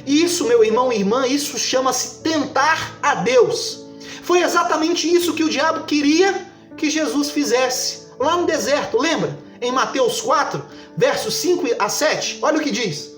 Speaker 1: E isso, meu irmão e irmã, isso chama-se tentar a Deus. Foi exatamente isso que o diabo queria que Jesus fizesse lá no deserto. Lembra? Em Mateus 4, versos 5 a 7. Olha o que diz.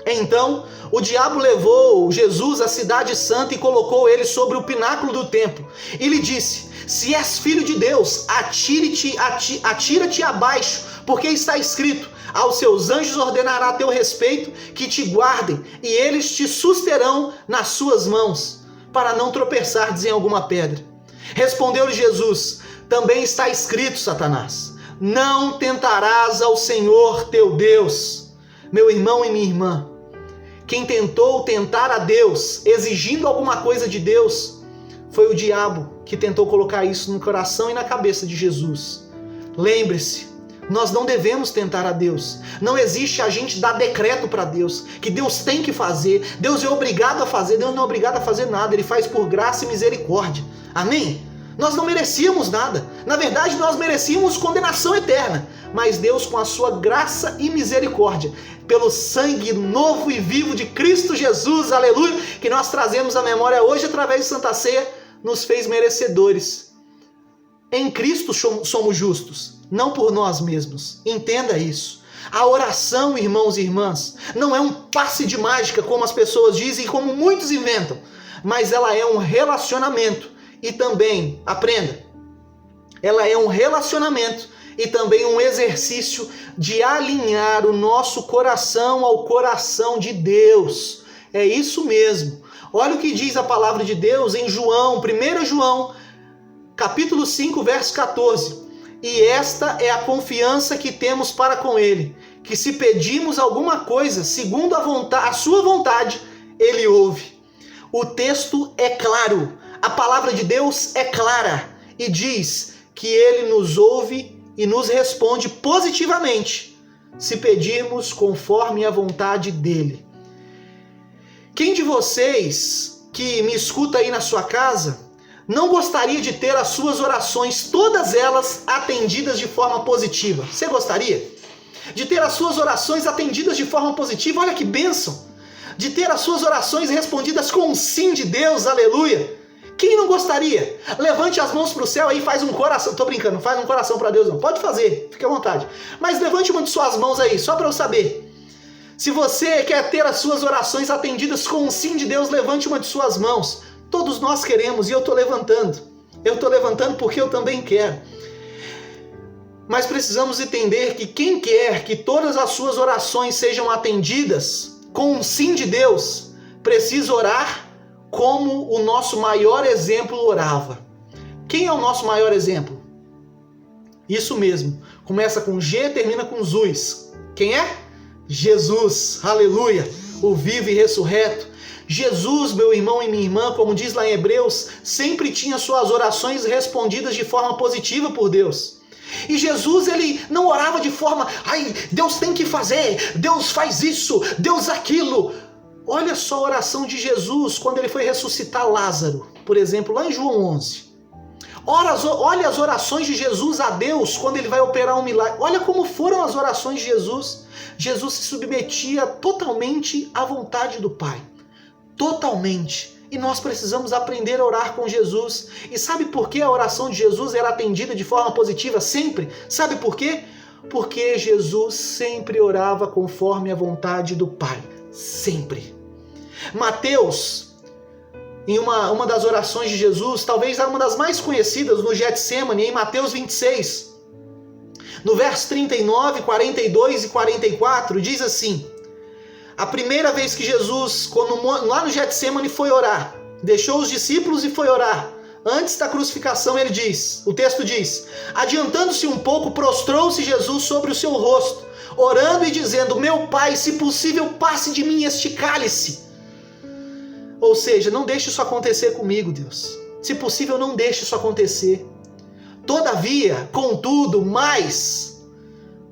Speaker 1: Então, o diabo levou Jesus à cidade santa e colocou ele sobre o pináculo do templo. E lhe disse: se és filho de Deus, atira-te abaixo, porque está escrito: aos seus anjos ordenará a teu respeito que te guardem, e eles te susterão nas suas mãos, para não tropeçares em alguma pedra. Respondeu-lhe Jesus: também está escrito, Satanás, não tentarás ao Senhor teu Deus. Meu irmão e minha irmã, quem tentou tentar a Deus, exigindo alguma coisa de Deus, foi o diabo que tentou colocar isso no coração e na cabeça de Jesus. Lembre-se, nós não devemos tentar a Deus. Não existe a gente dar decreto para Deus, que Deus tem que fazer. Deus é obrigado a fazer. Deus não é obrigado a fazer nada. Ele faz por graça e misericórdia. Amém? Nós não merecíamos nada. Na verdade, nós merecíamos condenação eterna. Mas Deus, com a sua graça e misericórdia, pelo sangue novo e vivo de Cristo Jesus, aleluia, que nós trazemos à memória hoje através de Santa Ceia, nos fez merecedores. Em Cristo somos justos, não por nós mesmos. Entenda isso. A oração, irmãos e irmãs, não é um passe de mágica, como as pessoas dizem e como muitos inventam, mas ela é um relacionamento. E também, aprenda, ela é um relacionamento e também um exercício de alinhar o nosso coração ao coração de Deus. É isso mesmo. Olha o que diz a palavra de Deus em João, 1 João, capítulo 5, verso 14. E esta é a confiança que temos para com Ele, que se pedimos alguma coisa segundo a sua vontade, Ele ouve. O texto é claro, a palavra de Deus é clara e diz que Ele nos ouve e nos responde positivamente, se pedirmos conforme a vontade dEle. Quem de vocês que me escuta aí na sua casa não gostaria de ter as suas orações, todas elas, atendidas de forma positiva? Você gostaria de ter as suas orações atendidas de forma positiva? Olha que bênção! De ter as suas orações respondidas com um sim de Deus, aleluia! Quem não gostaria? Levante as mãos para o céu aí e faz um coração. Tô brincando, não faz um coração para Deus não. Pode fazer, fique à vontade. Mas levante uma de suas mãos aí, só para eu saber. Se você quer ter as suas orações atendidas com um sim de Deus, levante uma de suas mãos. Todos nós queremos e eu tô levantando. Eu tô levantando porque eu também quero. Mas precisamos entender que quem quer que todas as suas orações sejam atendidas com um sim de Deus, precisa orar como o nosso maior exemplo orava. Quem é o nosso maior exemplo? Isso mesmo. Começa com G, termina com Zuz. Quem é? Jesus. Aleluia. O vivo e ressurreto. Jesus, meu irmão e minha irmã, como diz lá em Hebreus, sempre tinha suas orações respondidas de forma positiva por Deus. E Jesus, ele não orava de forma, ai, Deus tem que fazer, Deus faz isso, Deus aquilo. Olha só a oração de Jesus quando ele foi ressuscitar Lázaro, por exemplo, lá em João 11. Olha as orações de Jesus a Deus quando ele vai operar um milagre. Olha como foram as orações de Jesus. Jesus se submetia totalmente à vontade do Pai. Totalmente. E nós precisamos aprender a orar com Jesus. E sabe por que a oração de Jesus era atendida de forma positiva sempre? Sabe por quê? Porque Jesus sempre orava conforme a vontade do Pai. Sempre. Mateus, em uma das orações de Jesus, talvez uma das mais conhecidas no Getsemane, em Mateus 26, no verso 39, 42 e 44, diz assim: a primeira vez que Jesus, lá no Getsemane, foi orar, deixou os discípulos e foi orar, antes da crucificação, o texto diz, adiantando-se um pouco, prostrou-se Jesus sobre o seu rosto, orando e dizendo, meu Pai, se possível, passe de mim este cálice. Ou seja, não deixe isso acontecer comigo, Deus. Se possível, não deixe isso acontecer. Todavia, contudo, mas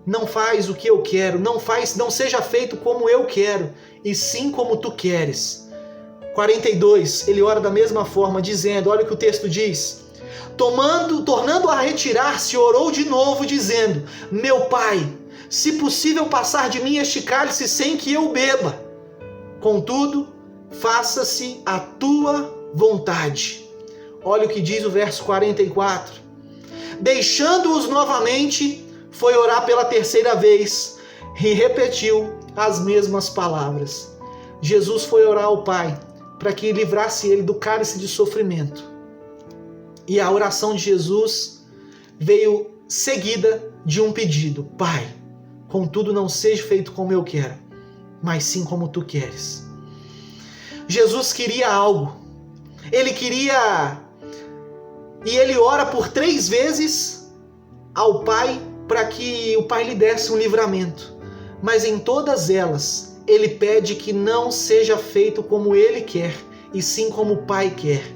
Speaker 1: não faz o que eu quero, não seja feito como eu quero, e sim como tu queres. 42, ele ora da mesma forma, dizendo, olha o que o texto diz, tornando a retirar-se, orou de novo, dizendo, meu Pai, se possível passar de mim este cálice sem que eu beba, contudo, faça-se a tua vontade. Olha o que diz o verso 44. Deixando-os novamente, foi orar pela terceira vez e repetiu as mesmas palavras. Jesus foi orar ao Pai para que livrasse ele do cálice de sofrimento. E a oração de Jesus veio seguida de um pedido. Pai, contudo não seja feito como eu quero, mas sim como tu queres. Jesus queria algo. Ele queria... E ele ora por 3 vezes ao Pai para que o Pai lhe desse um livramento. Mas em todas elas, ele pede que não seja feito como ele quer, e sim como o Pai quer.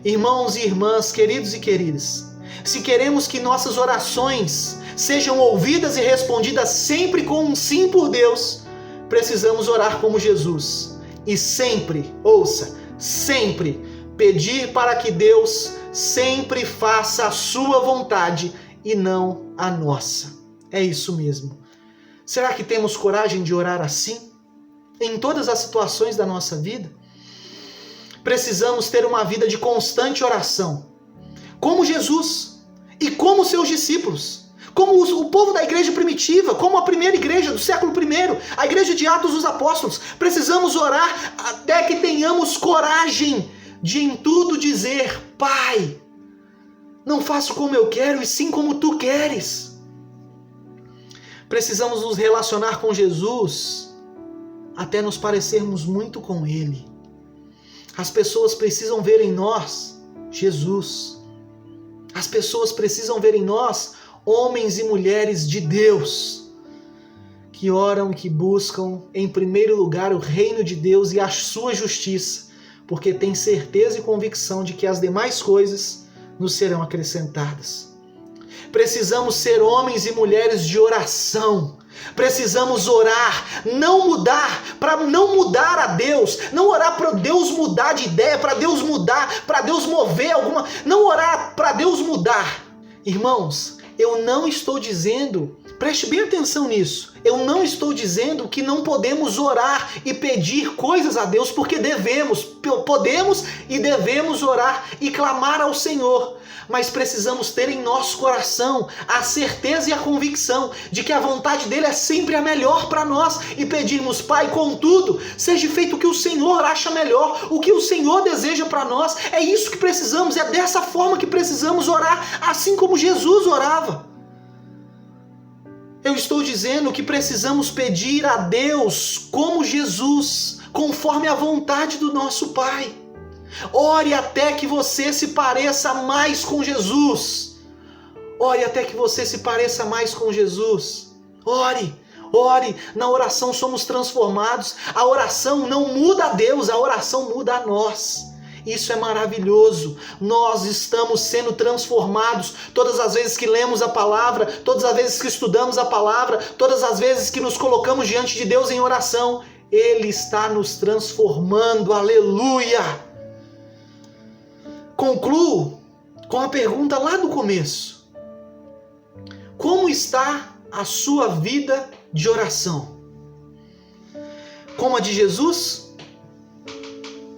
Speaker 1: Irmãos e irmãs, queridos e queridas, se queremos que nossas orações sejam ouvidas e respondidas sempre com um sim por Deus, precisamos orar como Jesus. E sempre, ouça, sempre pedir para que Deus sempre faça a sua vontade e não a nossa. É isso mesmo. Será que temos coragem de orar assim? Em todas as situações da nossa vida? Precisamos ter uma vida de constante oração. Como Jesus e como seus discípulos. Como o povo da igreja primitiva, como a primeira igreja do século I, a igreja de Atos dos Apóstolos. Precisamos orar até que tenhamos coragem de em tudo dizer, Pai, não faço como eu quero e sim como tu queres. Precisamos nos relacionar com Jesus até nos parecermos muito com Ele. As pessoas precisam ver em nós Jesus. As pessoas precisam ver em nós homens e mulheres de Deus, que oram e que buscam em primeiro lugar o reino de Deus e a sua justiça, porque têm certeza e convicção de que as demais coisas nos serão acrescentadas. Precisamos ser homens e mulheres de oração. Precisamos orar, não mudar, para não mudar a Deus, não orar para Deus mudar de ideia, para Deus mudar, para Deus mover alguma, não orar para Deus mudar. Irmãos, eu não estou dizendo, preste bem atenção nisso, eu não estou dizendo que não podemos orar e pedir coisas a Deus, porque podemos e devemos orar e clamar ao Senhor. Mas precisamos ter em nosso coração a certeza e a convicção de que a vontade dele é sempre a melhor para nós e pedirmos, Pai, contudo, seja feito o que o Senhor acha melhor, o que o Senhor deseja para nós. É isso que precisamos, é dessa forma que precisamos orar, assim como Jesus orava. Eu estou dizendo que precisamos pedir a Deus como Jesus, conforme a vontade do nosso Pai. Ore até que você se pareça mais com Jesus. Ore até que você se pareça mais com Jesus. Ore. Na oração somos transformados. A oração não muda a Deus, a oração muda a nós. Isso é maravilhoso. Nós estamos sendo transformados todas as vezes que lemos a palavra, todas as vezes que estudamos a palavra, todas as vezes que nos colocamos diante de Deus em oração. Ele está nos transformando. Aleluia! Concluo com a pergunta lá do começo. Como está a sua vida de oração? Como a de Jesus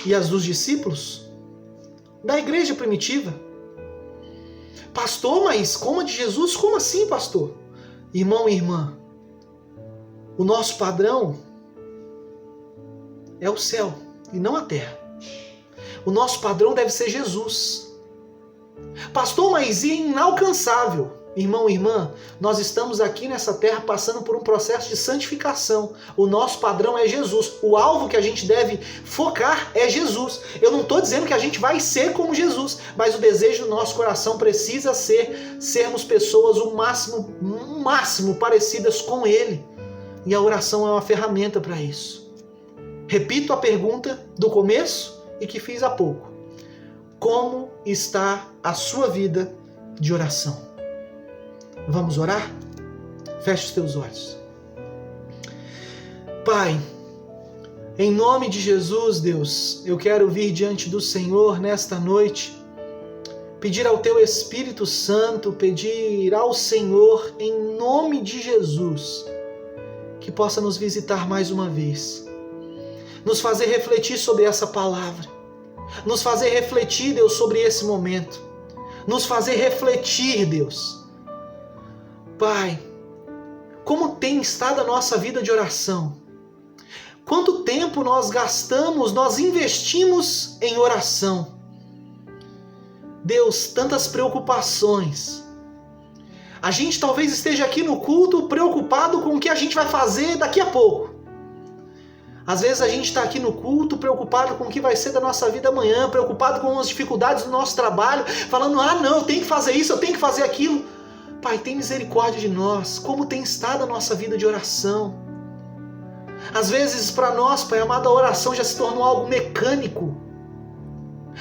Speaker 1: e as dos discípulos? Da igreja primitiva? Pastor, mas como a de Jesus? Como assim, pastor? Irmão e irmã, o nosso padrão é o céu e não a terra. O nosso padrão deve ser Jesus. Pastor, mas é inalcançável. Irmão e irmã, nós estamos aqui nessa terra passando por um processo de santificação. O nosso padrão é Jesus. O alvo que a gente deve focar é Jesus. Eu não estou dizendo que a gente vai ser como Jesus, mas o desejo do nosso coração precisa ser sermos pessoas o máximo parecidas com Ele. E a oração é uma ferramenta para isso. Repito a pergunta do começo e que fiz há pouco. Como está a sua vida de oração? Vamos orar? Feche os teus olhos. Pai, em nome de Jesus, Deus, eu quero vir diante do Senhor nesta noite, pedir ao Teu Espírito Santo, pedir ao Senhor, em nome de Jesus, que possa nos visitar mais uma vez, nos fazer refletir sobre essa palavra, nos fazer refletir, Deus, sobre esse momento, nos fazer refletir, Deus. Pai, como tem estado a nossa vida de oração? Quanto tempo nós gastamos, nós investimos em oração? Deus, tantas preocupações. A gente talvez esteja aqui no culto preocupado com o que a gente vai fazer daqui a pouco. Às vezes a gente está aqui no culto preocupado com o que vai ser da nossa vida amanhã, preocupado com as dificuldades do nosso trabalho, falando, não, eu tenho que fazer isso, eu tenho que fazer aquilo. Pai, tem misericórdia de nós. Como tem estado a nossa vida de oração? Às vezes para nós, Pai amado, a oração já se tornou algo mecânico.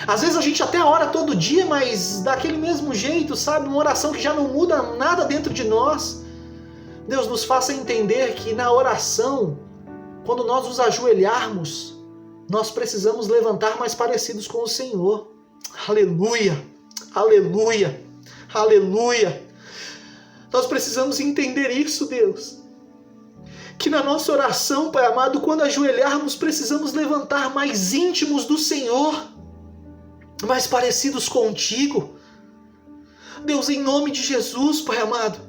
Speaker 1: Às vezes a gente até ora todo dia, mas daquele mesmo jeito, sabe? Uma oração que já não muda nada dentro de nós. Deus, nos faça entender que na oração, quando nós nos ajoelharmos, nós precisamos levantar mais parecidos com o Senhor. Aleluia, aleluia, aleluia. Nós precisamos entender isso, Deus. Que na nossa oração, Pai amado, quando ajoelharmos, precisamos levantar mais íntimos do Senhor, mais parecidos contigo. Deus, em nome de Jesus, Pai amado,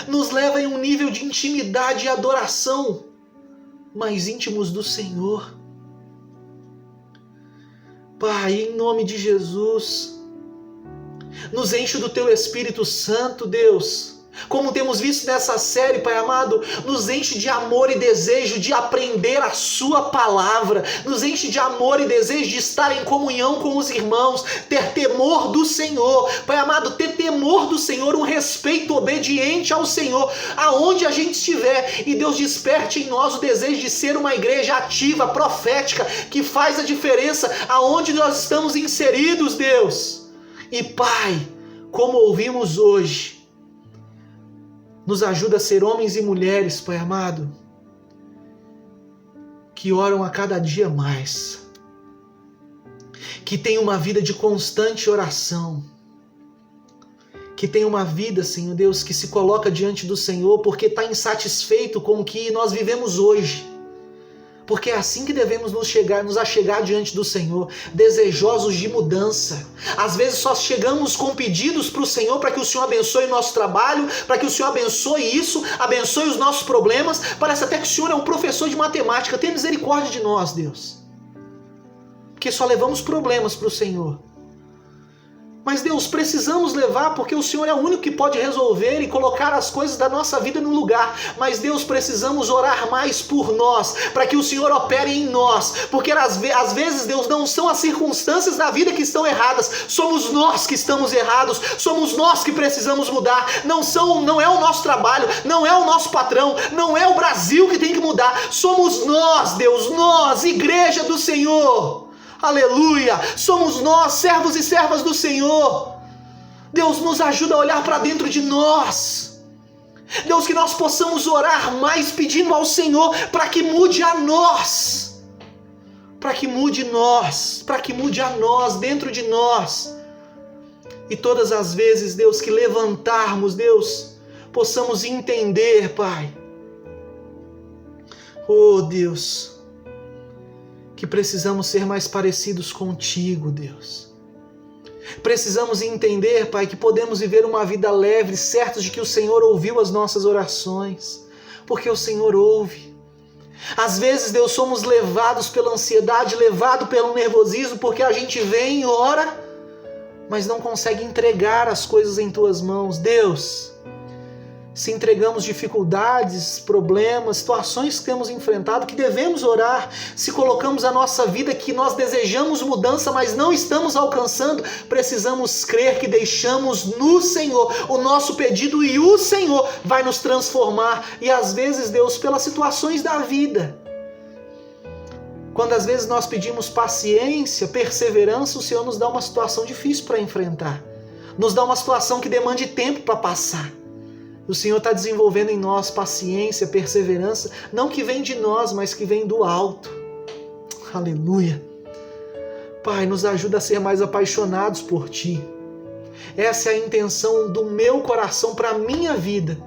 Speaker 1: nos leva em um nível de intimidade e adoração mais íntimos do Senhor. Pai, em nome de Jesus, nos enche do Teu Espírito Santo, Deus, Como temos visto nessa série, Pai amado, nos enche de amor e desejo de aprender a sua palavra, nos enche de amor e desejo de estar em comunhão com os irmãos, ter temor do Senhor, Pai amado, ter temor do Senhor, um respeito obediente ao Senhor, aonde a gente estiver, e Deus desperte em nós o desejo de ser uma igreja ativa, profética, que faz a diferença aonde nós estamos inseridos, Deus. E Pai, como ouvimos hoje, nos ajuda a ser homens e mulheres, Pai amado, que oram a cada dia mais, que tem uma vida de constante oração, que tem uma vida, Senhor Deus, que se coloca diante do Senhor porque está insatisfeito com o que nós vivemos hoje. Porque é assim que devemos nos achegar diante do Senhor, desejosos de mudança. Às vezes só chegamos com pedidos para o Senhor, para que o Senhor abençoe o nosso trabalho, para que o Senhor abençoe isso, abençoe os nossos problemas. Parece até que o Senhor é um professor de matemática. Tenha misericórdia de nós, Deus. Porque só levamos problemas para o Senhor. Mas Deus, precisamos levar porque o Senhor é o único que pode resolver e colocar as coisas da nossa vida no lugar. Mas Deus, precisamos orar mais por nós, para que o Senhor opere em nós. Porque às vezes, Deus, não são as circunstâncias da vida que estão erradas, somos nós que estamos errados, somos nós que precisamos mudar. Não é o nosso trabalho, não é o nosso patrão, não é o Brasil que tem que mudar, somos nós, Deus, nós, igreja do Senhor. Aleluia! Somos nós, servos e servas do Senhor. Deus, nos ajuda a olhar para dentro de nós. Deus, que nós possamos orar mais pedindo ao Senhor para que mude a nós. Para que mude nós. Para que mude a nós, dentro de nós. E todas as vezes, Deus, que levantarmos, Deus, possamos entender, Pai. Oh, Deus, que precisamos ser mais parecidos contigo, Deus. Precisamos entender, Pai, que podemos viver uma vida leve, certos de que o Senhor ouviu as nossas orações, porque o Senhor ouve. Às vezes, Deus, somos levados pela ansiedade, levados pelo nervosismo, porque a gente vem e ora, mas não consegue entregar as coisas em Tuas mãos. Deus, se entregamos dificuldades, problemas, situações que temos enfrentado, que devemos orar, se colocamos a nossa vida que nós desejamos mudança, mas não estamos alcançando, precisamos crer que deixamos no Senhor o nosso pedido e o Senhor vai nos transformar. E às vezes, Deus, pelas situações da vida, quando às vezes nós pedimos paciência, perseverança, o Senhor nos dá uma situação difícil para enfrentar, nos dá uma situação que demande tempo para passar. O Senhor está desenvolvendo em nós paciência, perseverança, não que vem de nós, mas que vem do alto. Aleluia. Pai, nos ajuda a ser mais apaixonados por Ti. Essa é a intenção do meu coração para a minha vida.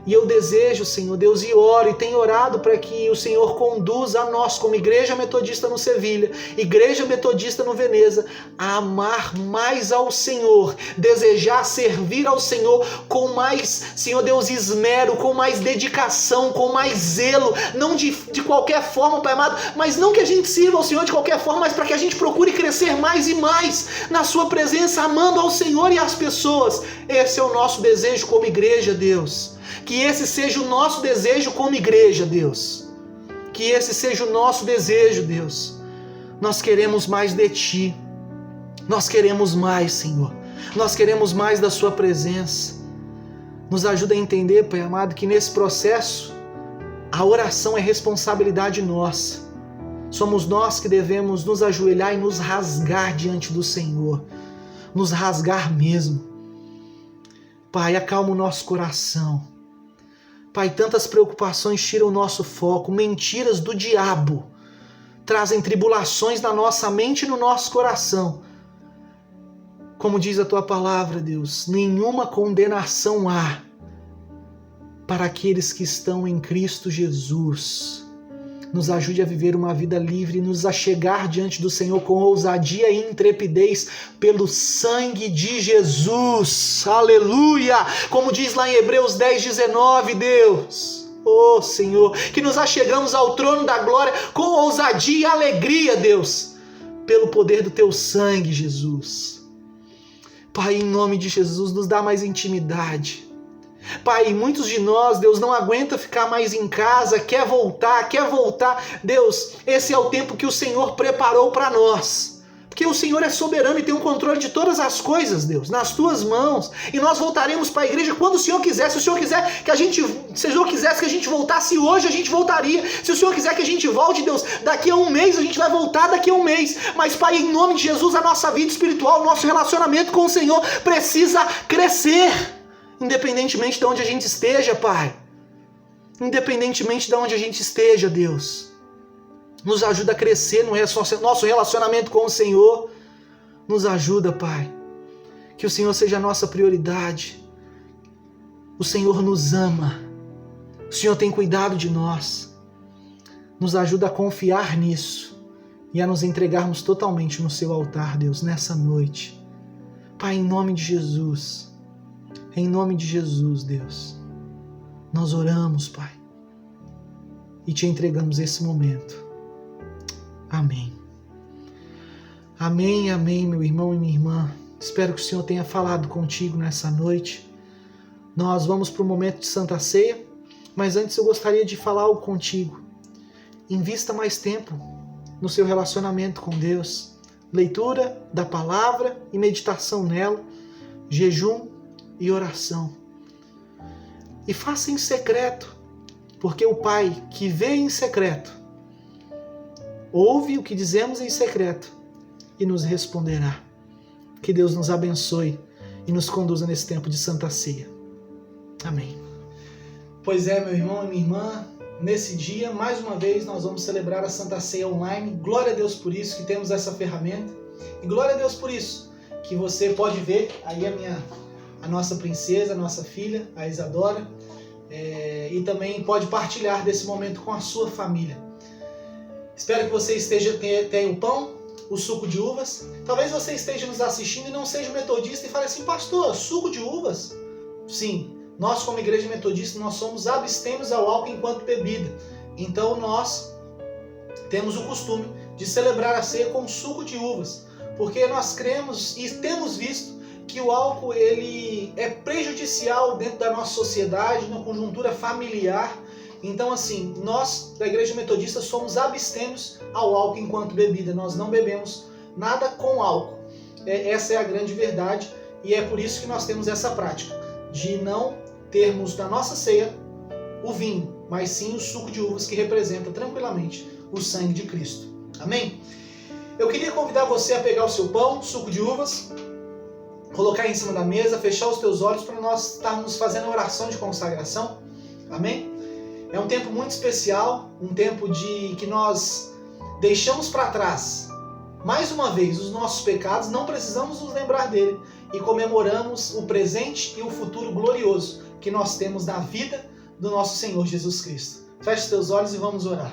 Speaker 1: E eu desejo, Senhor Deus, e oro e tenho orado para que o Senhor conduza a nós, como Igreja Metodista no Sevilha, Igreja Metodista no Veneza, a amar mais ao Senhor, desejar servir ao Senhor com mais, Senhor Deus, esmero, com mais dedicação, com mais zelo, não de qualquer forma, Pai amado, mas não que a gente sirva ao Senhor de qualquer forma, mas para que a gente procure crescer mais e mais na Sua presença, amando ao Senhor e às pessoas. Esse é o nosso desejo como igreja, Deus. Que esse seja o nosso desejo como igreja, Deus. Que esse seja o nosso desejo, Deus. Nós queremos mais de Ti. Nós queremos mais, Senhor. Nós queremos mais da Sua presença. Nos ajuda a entender, Pai amado, que nesse processo a oração é responsabilidade nossa. Somos nós que devemos nos ajoelhar e nos rasgar diante do Senhor. Nos rasgar mesmo. Pai, acalma o nosso coração. Pai, tantas preocupações tiram o nosso foco, mentiras do diabo trazem tribulações na nossa mente e no nosso coração. Como diz a Tua palavra, Deus, nenhuma condenação há para aqueles que estão em Cristo Jesus. Nos ajude a viver uma vida livre e nos achegar diante do Senhor com ousadia e intrepidez pelo sangue de Jesus. Aleluia! Como diz lá em Hebreus 10:19, Deus. Oh, Senhor, que nos achegamos ao trono da glória com ousadia e alegria, Deus, pelo poder do Teu sangue, Jesus. Pai, em nome de Jesus, nos dá mais intimidade. Pai, muitos de nós, Deus, não aguenta ficar mais em casa, quer voltar. Deus, esse é o tempo que o Senhor preparou para nós. Porque o Senhor é soberano e tem o controle de todas as coisas, Deus, nas tuas mãos. E nós voltaremos para a igreja quando o Senhor quiser. Se o Senhor quiser que a gente, se o Senhor quisesse que a gente voltasse hoje, a gente voltaria. Se o Senhor quiser que a gente volte, Deus, daqui a um mês, a gente vai voltar daqui a um mês. Mas, Pai, em nome de Jesus, a nossa vida espiritual, o nosso relacionamento com o Senhor precisa crescer. Independentemente de onde a gente esteja, Pai. Independentemente de onde a gente esteja, Deus. Nos ajuda a crescer no nosso relacionamento com o Senhor. Nos ajuda, Pai. Que o Senhor seja a nossa prioridade. O Senhor nos ama. O Senhor tem cuidado de nós. Nos ajuda a confiar nisso e a nos entregarmos totalmente no seu altar, Deus, nessa noite. Pai, em nome de Jesus. Em nome de Jesus, Deus. Nós oramos, Pai. E te entregamos esse momento. Amém. Amém, amém, meu irmão e minha irmã. Espero que o Senhor tenha falado contigo nessa noite. Nós vamos para o momento de Santa Ceia, mas antes eu gostaria de falar algo contigo. Invista mais tempo no seu relacionamento com Deus. Leitura da palavra e meditação nela, jejum e oração. E faça em secreto, porque o Pai que vê em secreto ouve o que dizemos em secreto e nos responderá. Que Deus nos abençoe e nos conduza nesse tempo de Santa Ceia. Amém. Pois é, meu irmão e minha irmã, nesse dia, mais uma vez, nós vamos celebrar a Santa Ceia online. Glória a Deus por isso, que temos essa ferramenta. E glória a Deus por isso, que você pode ver aí a nossa princesa, a nossa filha, a Isadora, e também pode partilhar desse momento com a sua família. Espero que você tenha o pão, o suco de uvas. Talvez você esteja nos assistindo e não seja metodista e fale assim: pastor, suco de uvas? Sim, nós como igreja metodista, nós somos abstêmios ao álcool enquanto bebida. Então nós temos o costume de celebrar a ceia com suco de uvas, porque nós cremos e temos visto que o álcool ele é prejudicial dentro da nossa sociedade, na conjuntura familiar. Então, assim, nós da Igreja Metodista somos abstêmios ao álcool enquanto bebida. Nós não bebemos nada com álcool. Essa é a grande verdade e é por isso que nós temos essa prática de não termos na nossa ceia o vinho, mas sim o suco de uvas que representa tranquilamente o sangue de Cristo. Amém? Eu queria convidar você a pegar o seu pão, suco de uvas, colocar em cima da mesa, fechar os teus olhos para nós estarmos fazendo a oração de consagração. Amém? É um tempo muito especial, um tempo que nós deixamos para trás, mais uma vez, os nossos pecados, não precisamos nos lembrar dele e comemoramos o presente e o futuro glorioso que nós temos na vida do nosso Senhor Jesus Cristo. Feche os teus olhos e vamos orar.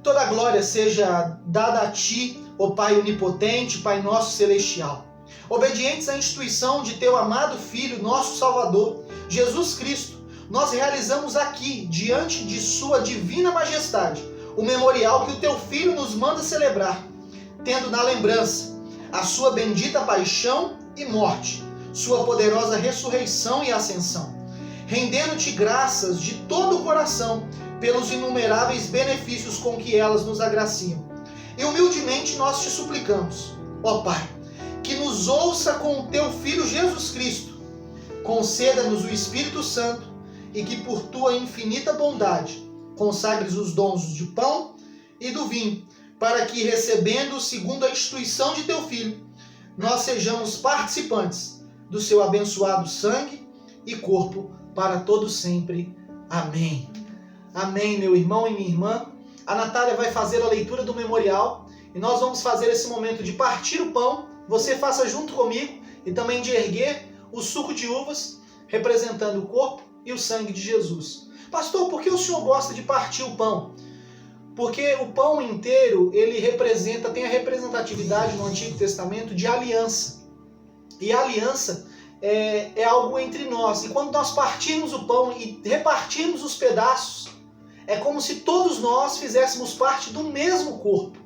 Speaker 1: Toda a glória seja dada a Ti, ó Pai onipotente, Pai nosso celestial. Obedientes à instituição de Teu amado Filho, nosso Salvador, Jesus Cristo, nós realizamos aqui, diante de Sua divina majestade, o memorial que o Teu Filho nos manda celebrar, tendo na lembrança a Sua bendita paixão e morte, Sua poderosa ressurreição e ascensão, rendendo-Te graças de todo o coração pelos inumeráveis benefícios com que elas nos agraciam. E humildemente nós Te suplicamos, ó Pai, que nos ouça com o Teu Filho Jesus Cristo, conceda-nos o Espírito Santo e que por Tua infinita bondade consagres os dons de pão e do vinho, para que, recebendo segundo a instituição de Teu Filho, nós sejamos participantes do Seu abençoado sangue e corpo para todo sempre. Amém. Amém, meu irmão e minha irmã. A Natália vai fazer a leitura do memorial e nós vamos fazer esse momento de partir o pão. Você faça junto comigo e também de erguer o suco de uvas, representando o corpo e o sangue de Jesus. Pastor, por que o senhor gosta de partir o pão? Porque o pão inteiro, ele tem a representatividade no Antigo Testamento de aliança. E a aliança é algo entre nós. E quando nós partimos o pão e repartimos os pedaços, é como se todos nós fizéssemos parte do mesmo corpo.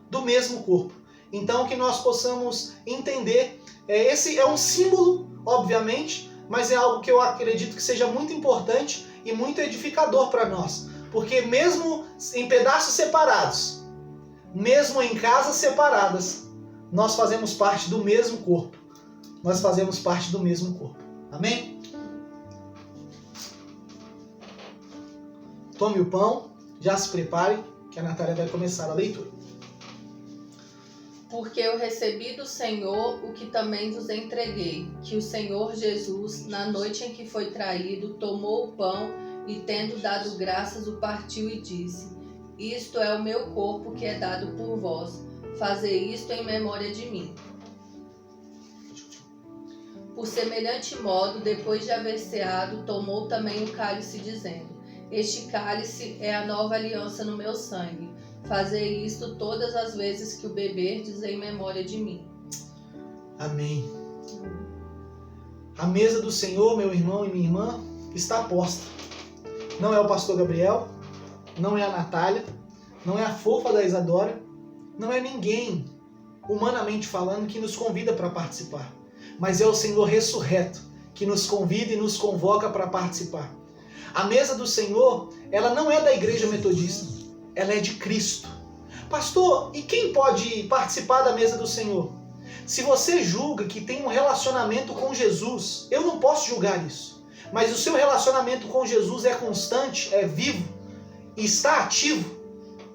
Speaker 1: Do mesmo corpo. Então, que nós possamos entender, esse é um símbolo, obviamente, mas é algo que eu acredito que seja muito importante e muito edificador para nós. Porque mesmo em pedaços separados, mesmo em casas separadas, nós fazemos parte do mesmo corpo. Nós fazemos parte do mesmo corpo. Amém? Tome o pão, já se prepare, que a Natália vai começar a leitura.
Speaker 3: Porque eu recebi do Senhor o que também vos entreguei, que o Senhor Jesus, na noite em que foi traído, tomou o pão e, tendo dado graças, o partiu e disse: Isto é o meu corpo que é dado por vós. Fazei isto em memória de mim. Por semelhante modo, depois de haver ceado, tomou também o cálice, dizendo: Este cálice é a nova aliança no meu sangue. Fazei isto todas as vezes que o beberdes em memória de mim.
Speaker 1: Amém. A mesa do Senhor, meu irmão e minha irmã, está posta. Não é o pastor Gabriel, não é a Natália, não é a fofa da Isadora, não é ninguém, humanamente falando, que nos convida para participar. Mas é o Senhor ressurreto que nos convida e nos convoca para participar. A mesa do Senhor, ela não é da Igreja Metodista. Ela é de Cristo. Pastor, e quem pode participar da mesa do Senhor? Se você julga que tem um relacionamento com Jesus, eu não posso julgar isso. Mas o seu relacionamento com Jesus é constante, é vivo e está ativo,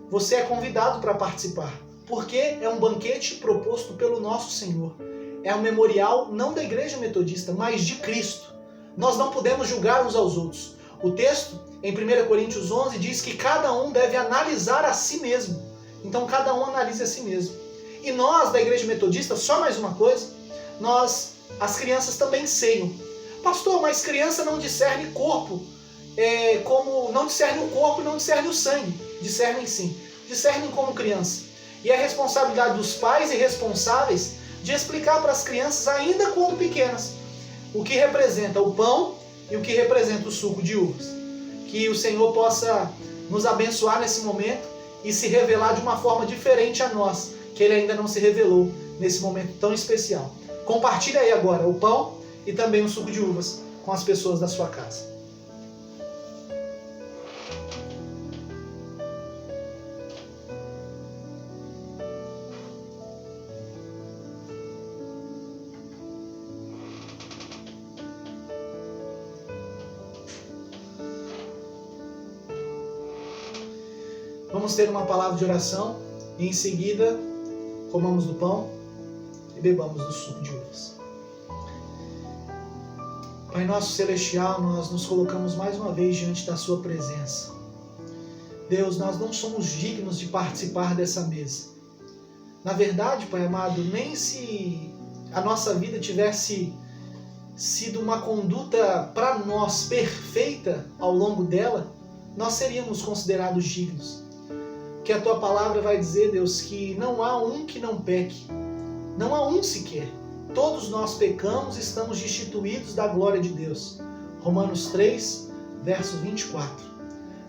Speaker 1: você é convidado para participar. Porque é um banquete proposto pelo nosso Senhor. É um memorial não da Igreja Metodista, mas de Cristo. Nós não podemos julgar uns aos outros. O texto, em 1 Coríntios 11, diz que cada um deve analisar a si mesmo. Então, cada um analise a si mesmo. E nós, da Igreja Metodista, só mais uma coisa, as crianças também ceiam. Pastor, mas criança não discerne corpo, como não discerne o corpo e não discerne o sangue. Discernem sim. Discernem como criança. E é responsabilidade dos pais e responsáveis de explicar para as crianças, ainda quando pequenas, o que representa o pão e o que representa o suco de uvas. Que o Senhor possa nos abençoar nesse momento e se revelar de uma forma diferente a nós, que Ele ainda não se revelou nesse momento tão especial. Compartilhe aí agora o pão e também o suco de uvas com as pessoas da sua casa. Vamos ter uma palavra de oração e em seguida comamos do pão e bebamos do suco de uvas. Pai nosso celestial, nós nos colocamos mais uma vez diante da sua presença. Deus, nós não somos dignos de participar dessa mesa. Na verdade, Pai amado, nem se a nossa vida tivesse sido uma conduta para nós perfeita ao longo dela, nós seríamos considerados dignos. Que a tua palavra vai dizer, Deus, que não há um que não peque. Não há um sequer. Todos nós pecamos e estamos destituídos da glória de Deus. Romanos 3, verso 24.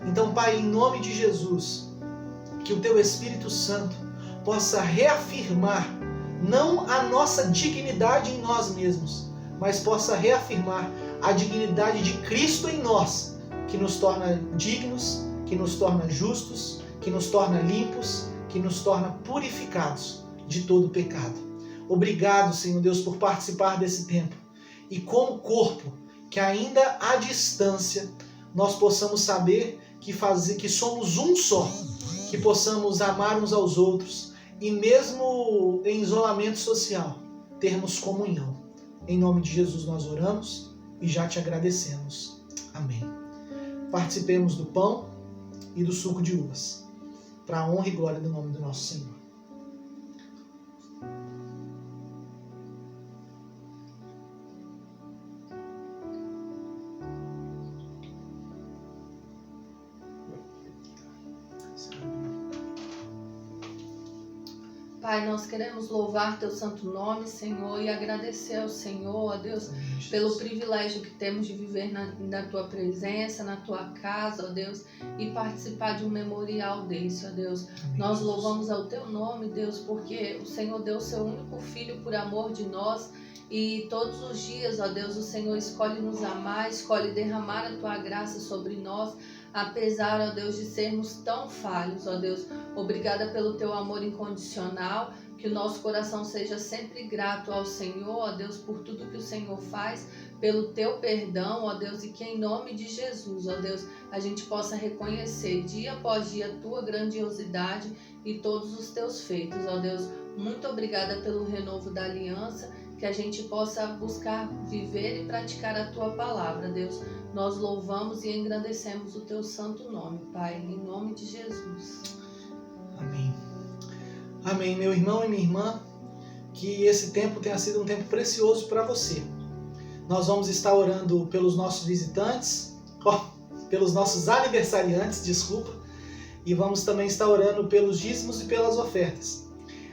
Speaker 1: Então, Pai, em nome de Jesus, que o teu Espírito Santo possa reafirmar não a nossa dignidade em nós mesmos, mas possa reafirmar a dignidade de Cristo em nós, que nos torna dignos, que nos torna justos, que nos torna limpos, que nos torna purificados de todo pecado. Obrigado, Senhor Deus, por participar desse tempo. E como corpo, que ainda à distância, nós possamos saber que somos um só, que possamos amar uns aos outros e mesmo em isolamento social, termos comunhão. Em nome de Jesus nós oramos e já te agradecemos. Amém. Participemos do pão e do suco de uvas, para a honra e glória do nome do nosso Senhor.
Speaker 3: Pai, nós queremos louvar teu santo nome, Senhor, e agradecer ao Senhor, ó Deus, pelo privilégio que temos de viver na tua presença, na tua casa, ó Deus, e participar de um memorial desse, ó Deus. Nós louvamos ao teu nome, Deus, porque o Senhor deu o seu único filho por amor de nós, E todos os dias, ó Deus, o Senhor escolhe nos amar, escolhe derramar a tua graça sobre nós, apesar, ó Deus, de sermos tão falhos, ó Deus. Obrigada pelo teu amor incondicional, que o nosso coração seja sempre grato ao Senhor, ó Deus, por tudo que o Senhor faz, pelo teu perdão, ó Deus, e que em nome de Jesus, ó Deus, a gente possa reconhecer dia após dia a tua grandiosidade e todos os teus feitos, ó Deus. Muito obrigada pelo renovo da aliança, que a gente possa buscar viver e praticar a tua palavra, Deus. Nós louvamos e engrandecemos o teu santo nome, Pai, em nome de Jesus.
Speaker 1: Amém. Amém, meu irmão e minha irmã, que esse tempo tenha sido um tempo precioso para você. Nós vamos estar orando pelos nossos visitantes, pelos nossos aniversariantes, e vamos também estar orando pelos dízimos e pelas ofertas.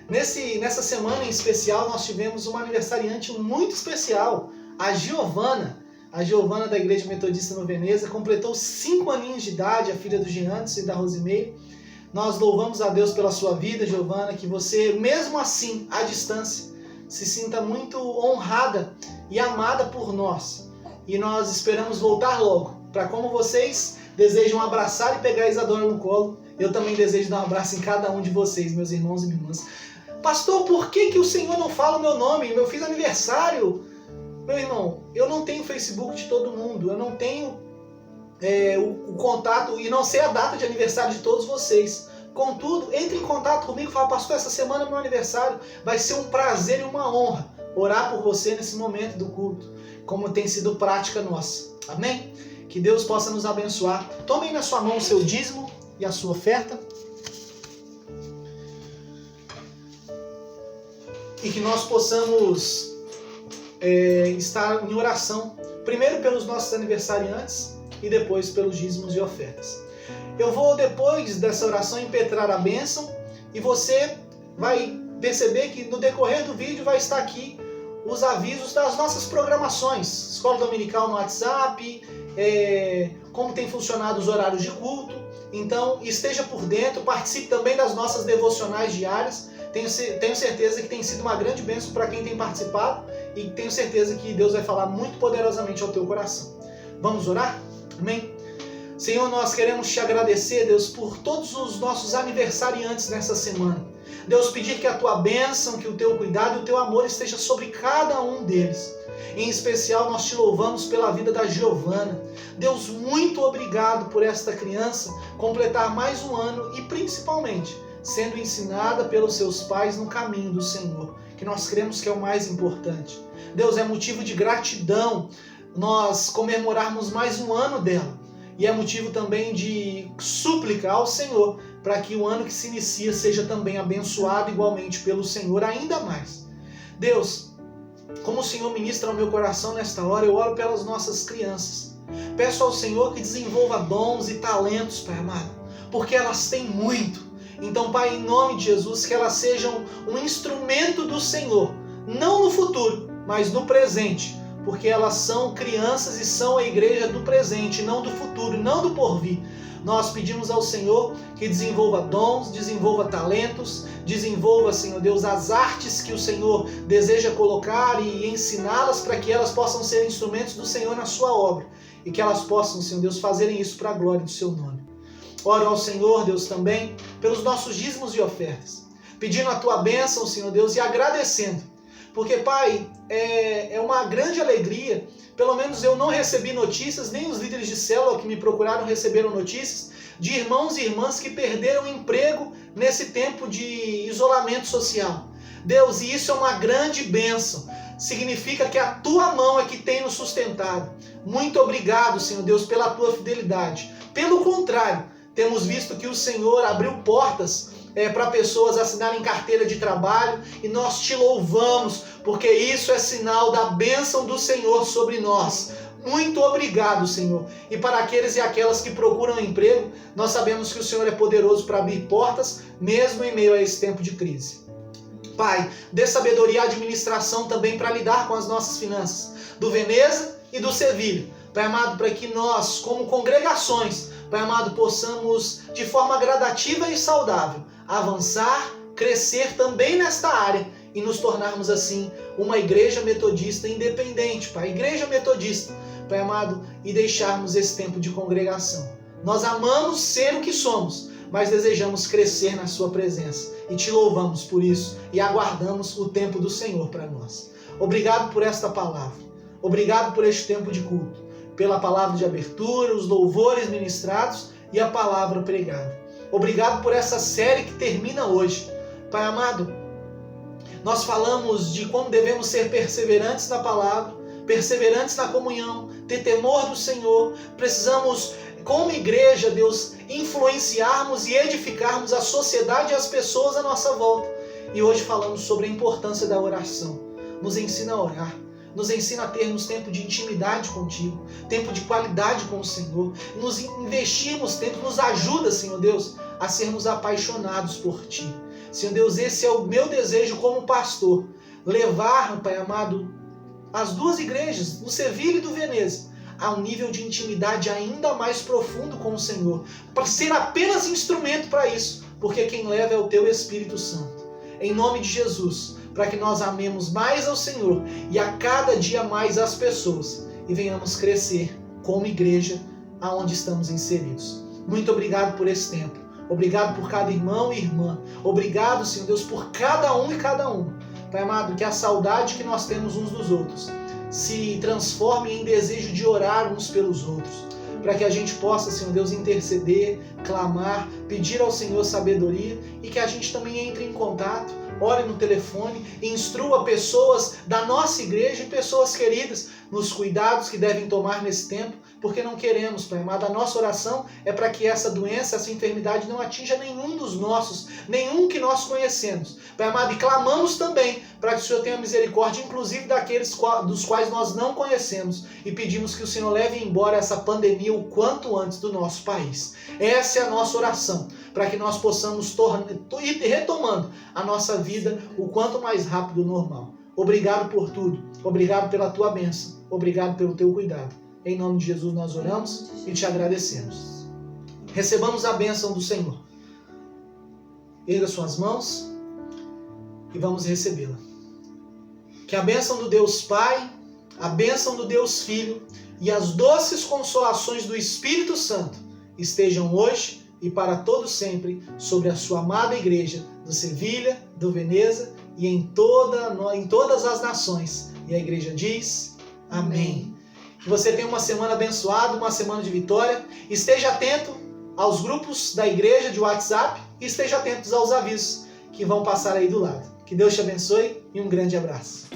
Speaker 1: Nessa semana em especial, nós tivemos uma aniversariante muito especial, a Giovana da Igreja Metodista no Veneza, completou 5 aninhos de idade, a filha do Giantes e da Rosimeire. Nós louvamos a Deus pela sua vida, Giovana, que você, mesmo assim, à distância, se sinta muito honrada e amada por nós. E nós esperamos voltar logo, para como vocês desejam abraçar e pegar a Isadora no colo, eu também desejo dar um abraço em cada um de vocês, meus irmãos e minhas irmãs. Pastor, por que o Senhor não fala o meu nome? Eu fiz aniversário. Meu irmão, eu não tenho o Facebook de todo mundo, eu não tenho o contato e não sei a data de aniversário de todos vocês. Contudo, entre em contato comigo e fala, pastor, essa semana é meu aniversário, vai ser um prazer e uma honra orar por você nesse momento do culto, como tem sido prática nossa. Amém? Que Deus possa nos abençoar. Tome na sua mão o seu dízimo e a sua oferta. E que nós possamos estar em oração, primeiro pelos nossos aniversariantes e depois pelos dízimos e ofertas. Eu vou, depois dessa oração, impetrar a bênção e você vai perceber que no decorrer do vídeo vai estar aqui os avisos das nossas programações. Escola Dominical no WhatsApp, como tem funcionado os horários de culto. Então, esteja por dentro, participe também das nossas devocionais diárias. Tenho certeza que tem sido uma grande bênção para quem tem participado e tenho certeza que Deus vai falar muito poderosamente ao teu coração. Vamos orar? Amém? Senhor, nós queremos te agradecer, Deus, por todos os nossos aniversariantes nessa semana. Deus, pedir que a tua bênção, que o teu cuidado e o teu amor esteja sobre cada um deles. Em especial, nós te louvamos pela vida da Giovana. Deus, muito obrigado por esta criança completar mais um ano e, principalmente, sendo ensinada pelos seus pais no caminho do Senhor, que nós cremos que é o mais importante. Deus, é motivo de gratidão nós comemorarmos mais um ano dela. E é motivo também de súplica ao Senhor, para que o ano que se inicia seja também abençoado igualmente pelo Senhor ainda mais. Deus, como o Senhor ministra ao meu coração nesta hora, eu oro pelas nossas crianças. Peço ao Senhor que desenvolva dons e talentos, Pai amado, porque elas têm muito. Então, Pai, em nome de Jesus, que elas sejam um instrumento do Senhor, não no futuro, mas no presente, porque elas são crianças e são a igreja do presente, não do futuro, não do porvir. Nós pedimos ao Senhor que desenvolva dons, desenvolva talentos, desenvolva, Senhor Deus, as artes que o Senhor deseja colocar e ensiná-las para que elas possam ser instrumentos do Senhor na sua obra e que elas possam, Senhor Deus, fazerem isso para a glória do seu nome. Oro ao Senhor, Deus, também pelos nossos dízimos e ofertas, pedindo a tua bênção, Senhor Deus, e agradecendo. Porque, Pai, é uma grande alegria, pelo menos eu não recebi notícias, nem os líderes de célula que me procuraram receberam notícias, de irmãos e irmãs que perderam emprego nesse tempo de isolamento social. Deus, e isso é uma grande bênção. Significa que a tua mão é que tem nos sustentado. Muito obrigado, Senhor Deus, pela tua fidelidade. Pelo contrário, temos visto que o Senhor abriu portas para pessoas assinarem carteira de trabalho e nós te louvamos, porque isso é sinal da bênção do Senhor sobre nós. Muito obrigado, Senhor. E para aqueles e aquelas que procuram emprego, nós sabemos que o Senhor é poderoso para abrir portas, mesmo em meio a esse tempo de crise. Pai, dê sabedoria e administração também para lidar com as nossas finanças, do Veneza e do Sevilha. Pai amado, para que nós, como congregações, Pai amado, possamos, de forma gradativa e saudável, avançar, crescer também nesta área e nos tornarmos assim uma igreja metodista independente, Pai. Igreja metodista, Pai amado, e deixarmos esse tempo de congregação. Nós amamos ser o que somos, mas desejamos crescer na sua presença e te louvamos por isso e aguardamos o tempo do Senhor para nós. Obrigado por esta palavra, obrigado por este tempo de culto, pela palavra de abertura, os louvores ministrados e a palavra pregada. Obrigado por essa série que termina hoje. Pai amado, nós falamos de como devemos ser perseverantes na palavra, perseverantes na comunhão, ter temor do Senhor. Precisamos, como igreja, Deus, influenciarmos e edificarmos a sociedade e as pessoas à nossa volta. E hoje falamos sobre a importância da oração. Nos ensina a orar, nos ensina a termos tempo de intimidade contigo, tempo de qualidade com o Senhor. Nos investimos tempo, nos ajuda, Senhor Deus, a sermos apaixonados por Ti. Senhor Deus, esse é o meu desejo como pastor, levar, Pai amado, as duas igrejas, do Sevilha e do Veneza, a um nível de intimidade ainda mais profundo com o Senhor, para ser apenas instrumento para isso, porque quem leva é o Teu Espírito Santo. Em nome de Jesus, para que nós amemos mais ao Senhor e a cada dia mais as pessoas e venhamos crescer como igreja aonde estamos inseridos. Muito obrigado por esse tempo. Obrigado por cada irmão e irmã. Obrigado, Senhor Deus, por cada um e cada uma. Pai amado, que a saudade que nós temos uns dos outros se transforme em desejo de orar uns pelos outros. Para que a gente possa, Senhor Deus, interceder, clamar, pedir ao Senhor sabedoria e que a gente também entre em contato, ore no telefone, instrua pessoas da nossa igreja e pessoas queridas nos cuidados que devem tomar nesse tempo, porque não queremos, Pai amado, a nossa oração é para que essa doença, essa enfermidade não atinja nenhum dos nossos, nenhum que nós conhecemos. Pai amado, e clamamos também para que o Senhor tenha misericórdia, inclusive daqueles dos quais nós não conhecemos, e pedimos que o Senhor leve embora essa pandemia o quanto antes do nosso país. Essa é a nossa oração, para que nós possamos ir retomando a nossa vida o quanto mais rápido normal. Obrigado por tudo, obrigado pela Tua bênção, obrigado pelo Teu cuidado. Em nome de Jesus nós oramos e te agradecemos. Recebamos a bênção do Senhor. Erga suas mãos e vamos recebê-la. Que a bênção do Deus Pai, a bênção do Deus Filho e as doces consolações do Espírito Santo estejam hoje e para todo sempre sobre a sua amada igreja do Sevilha, do Veneza e em todas as nações. E a igreja diz: Amém. Que você tenha uma semana abençoada, uma semana de vitória. Esteja atento aos grupos da igreja de WhatsApp e esteja atento aos avisos que vão passar aí do lado. Que Deus te abençoe e um grande abraço.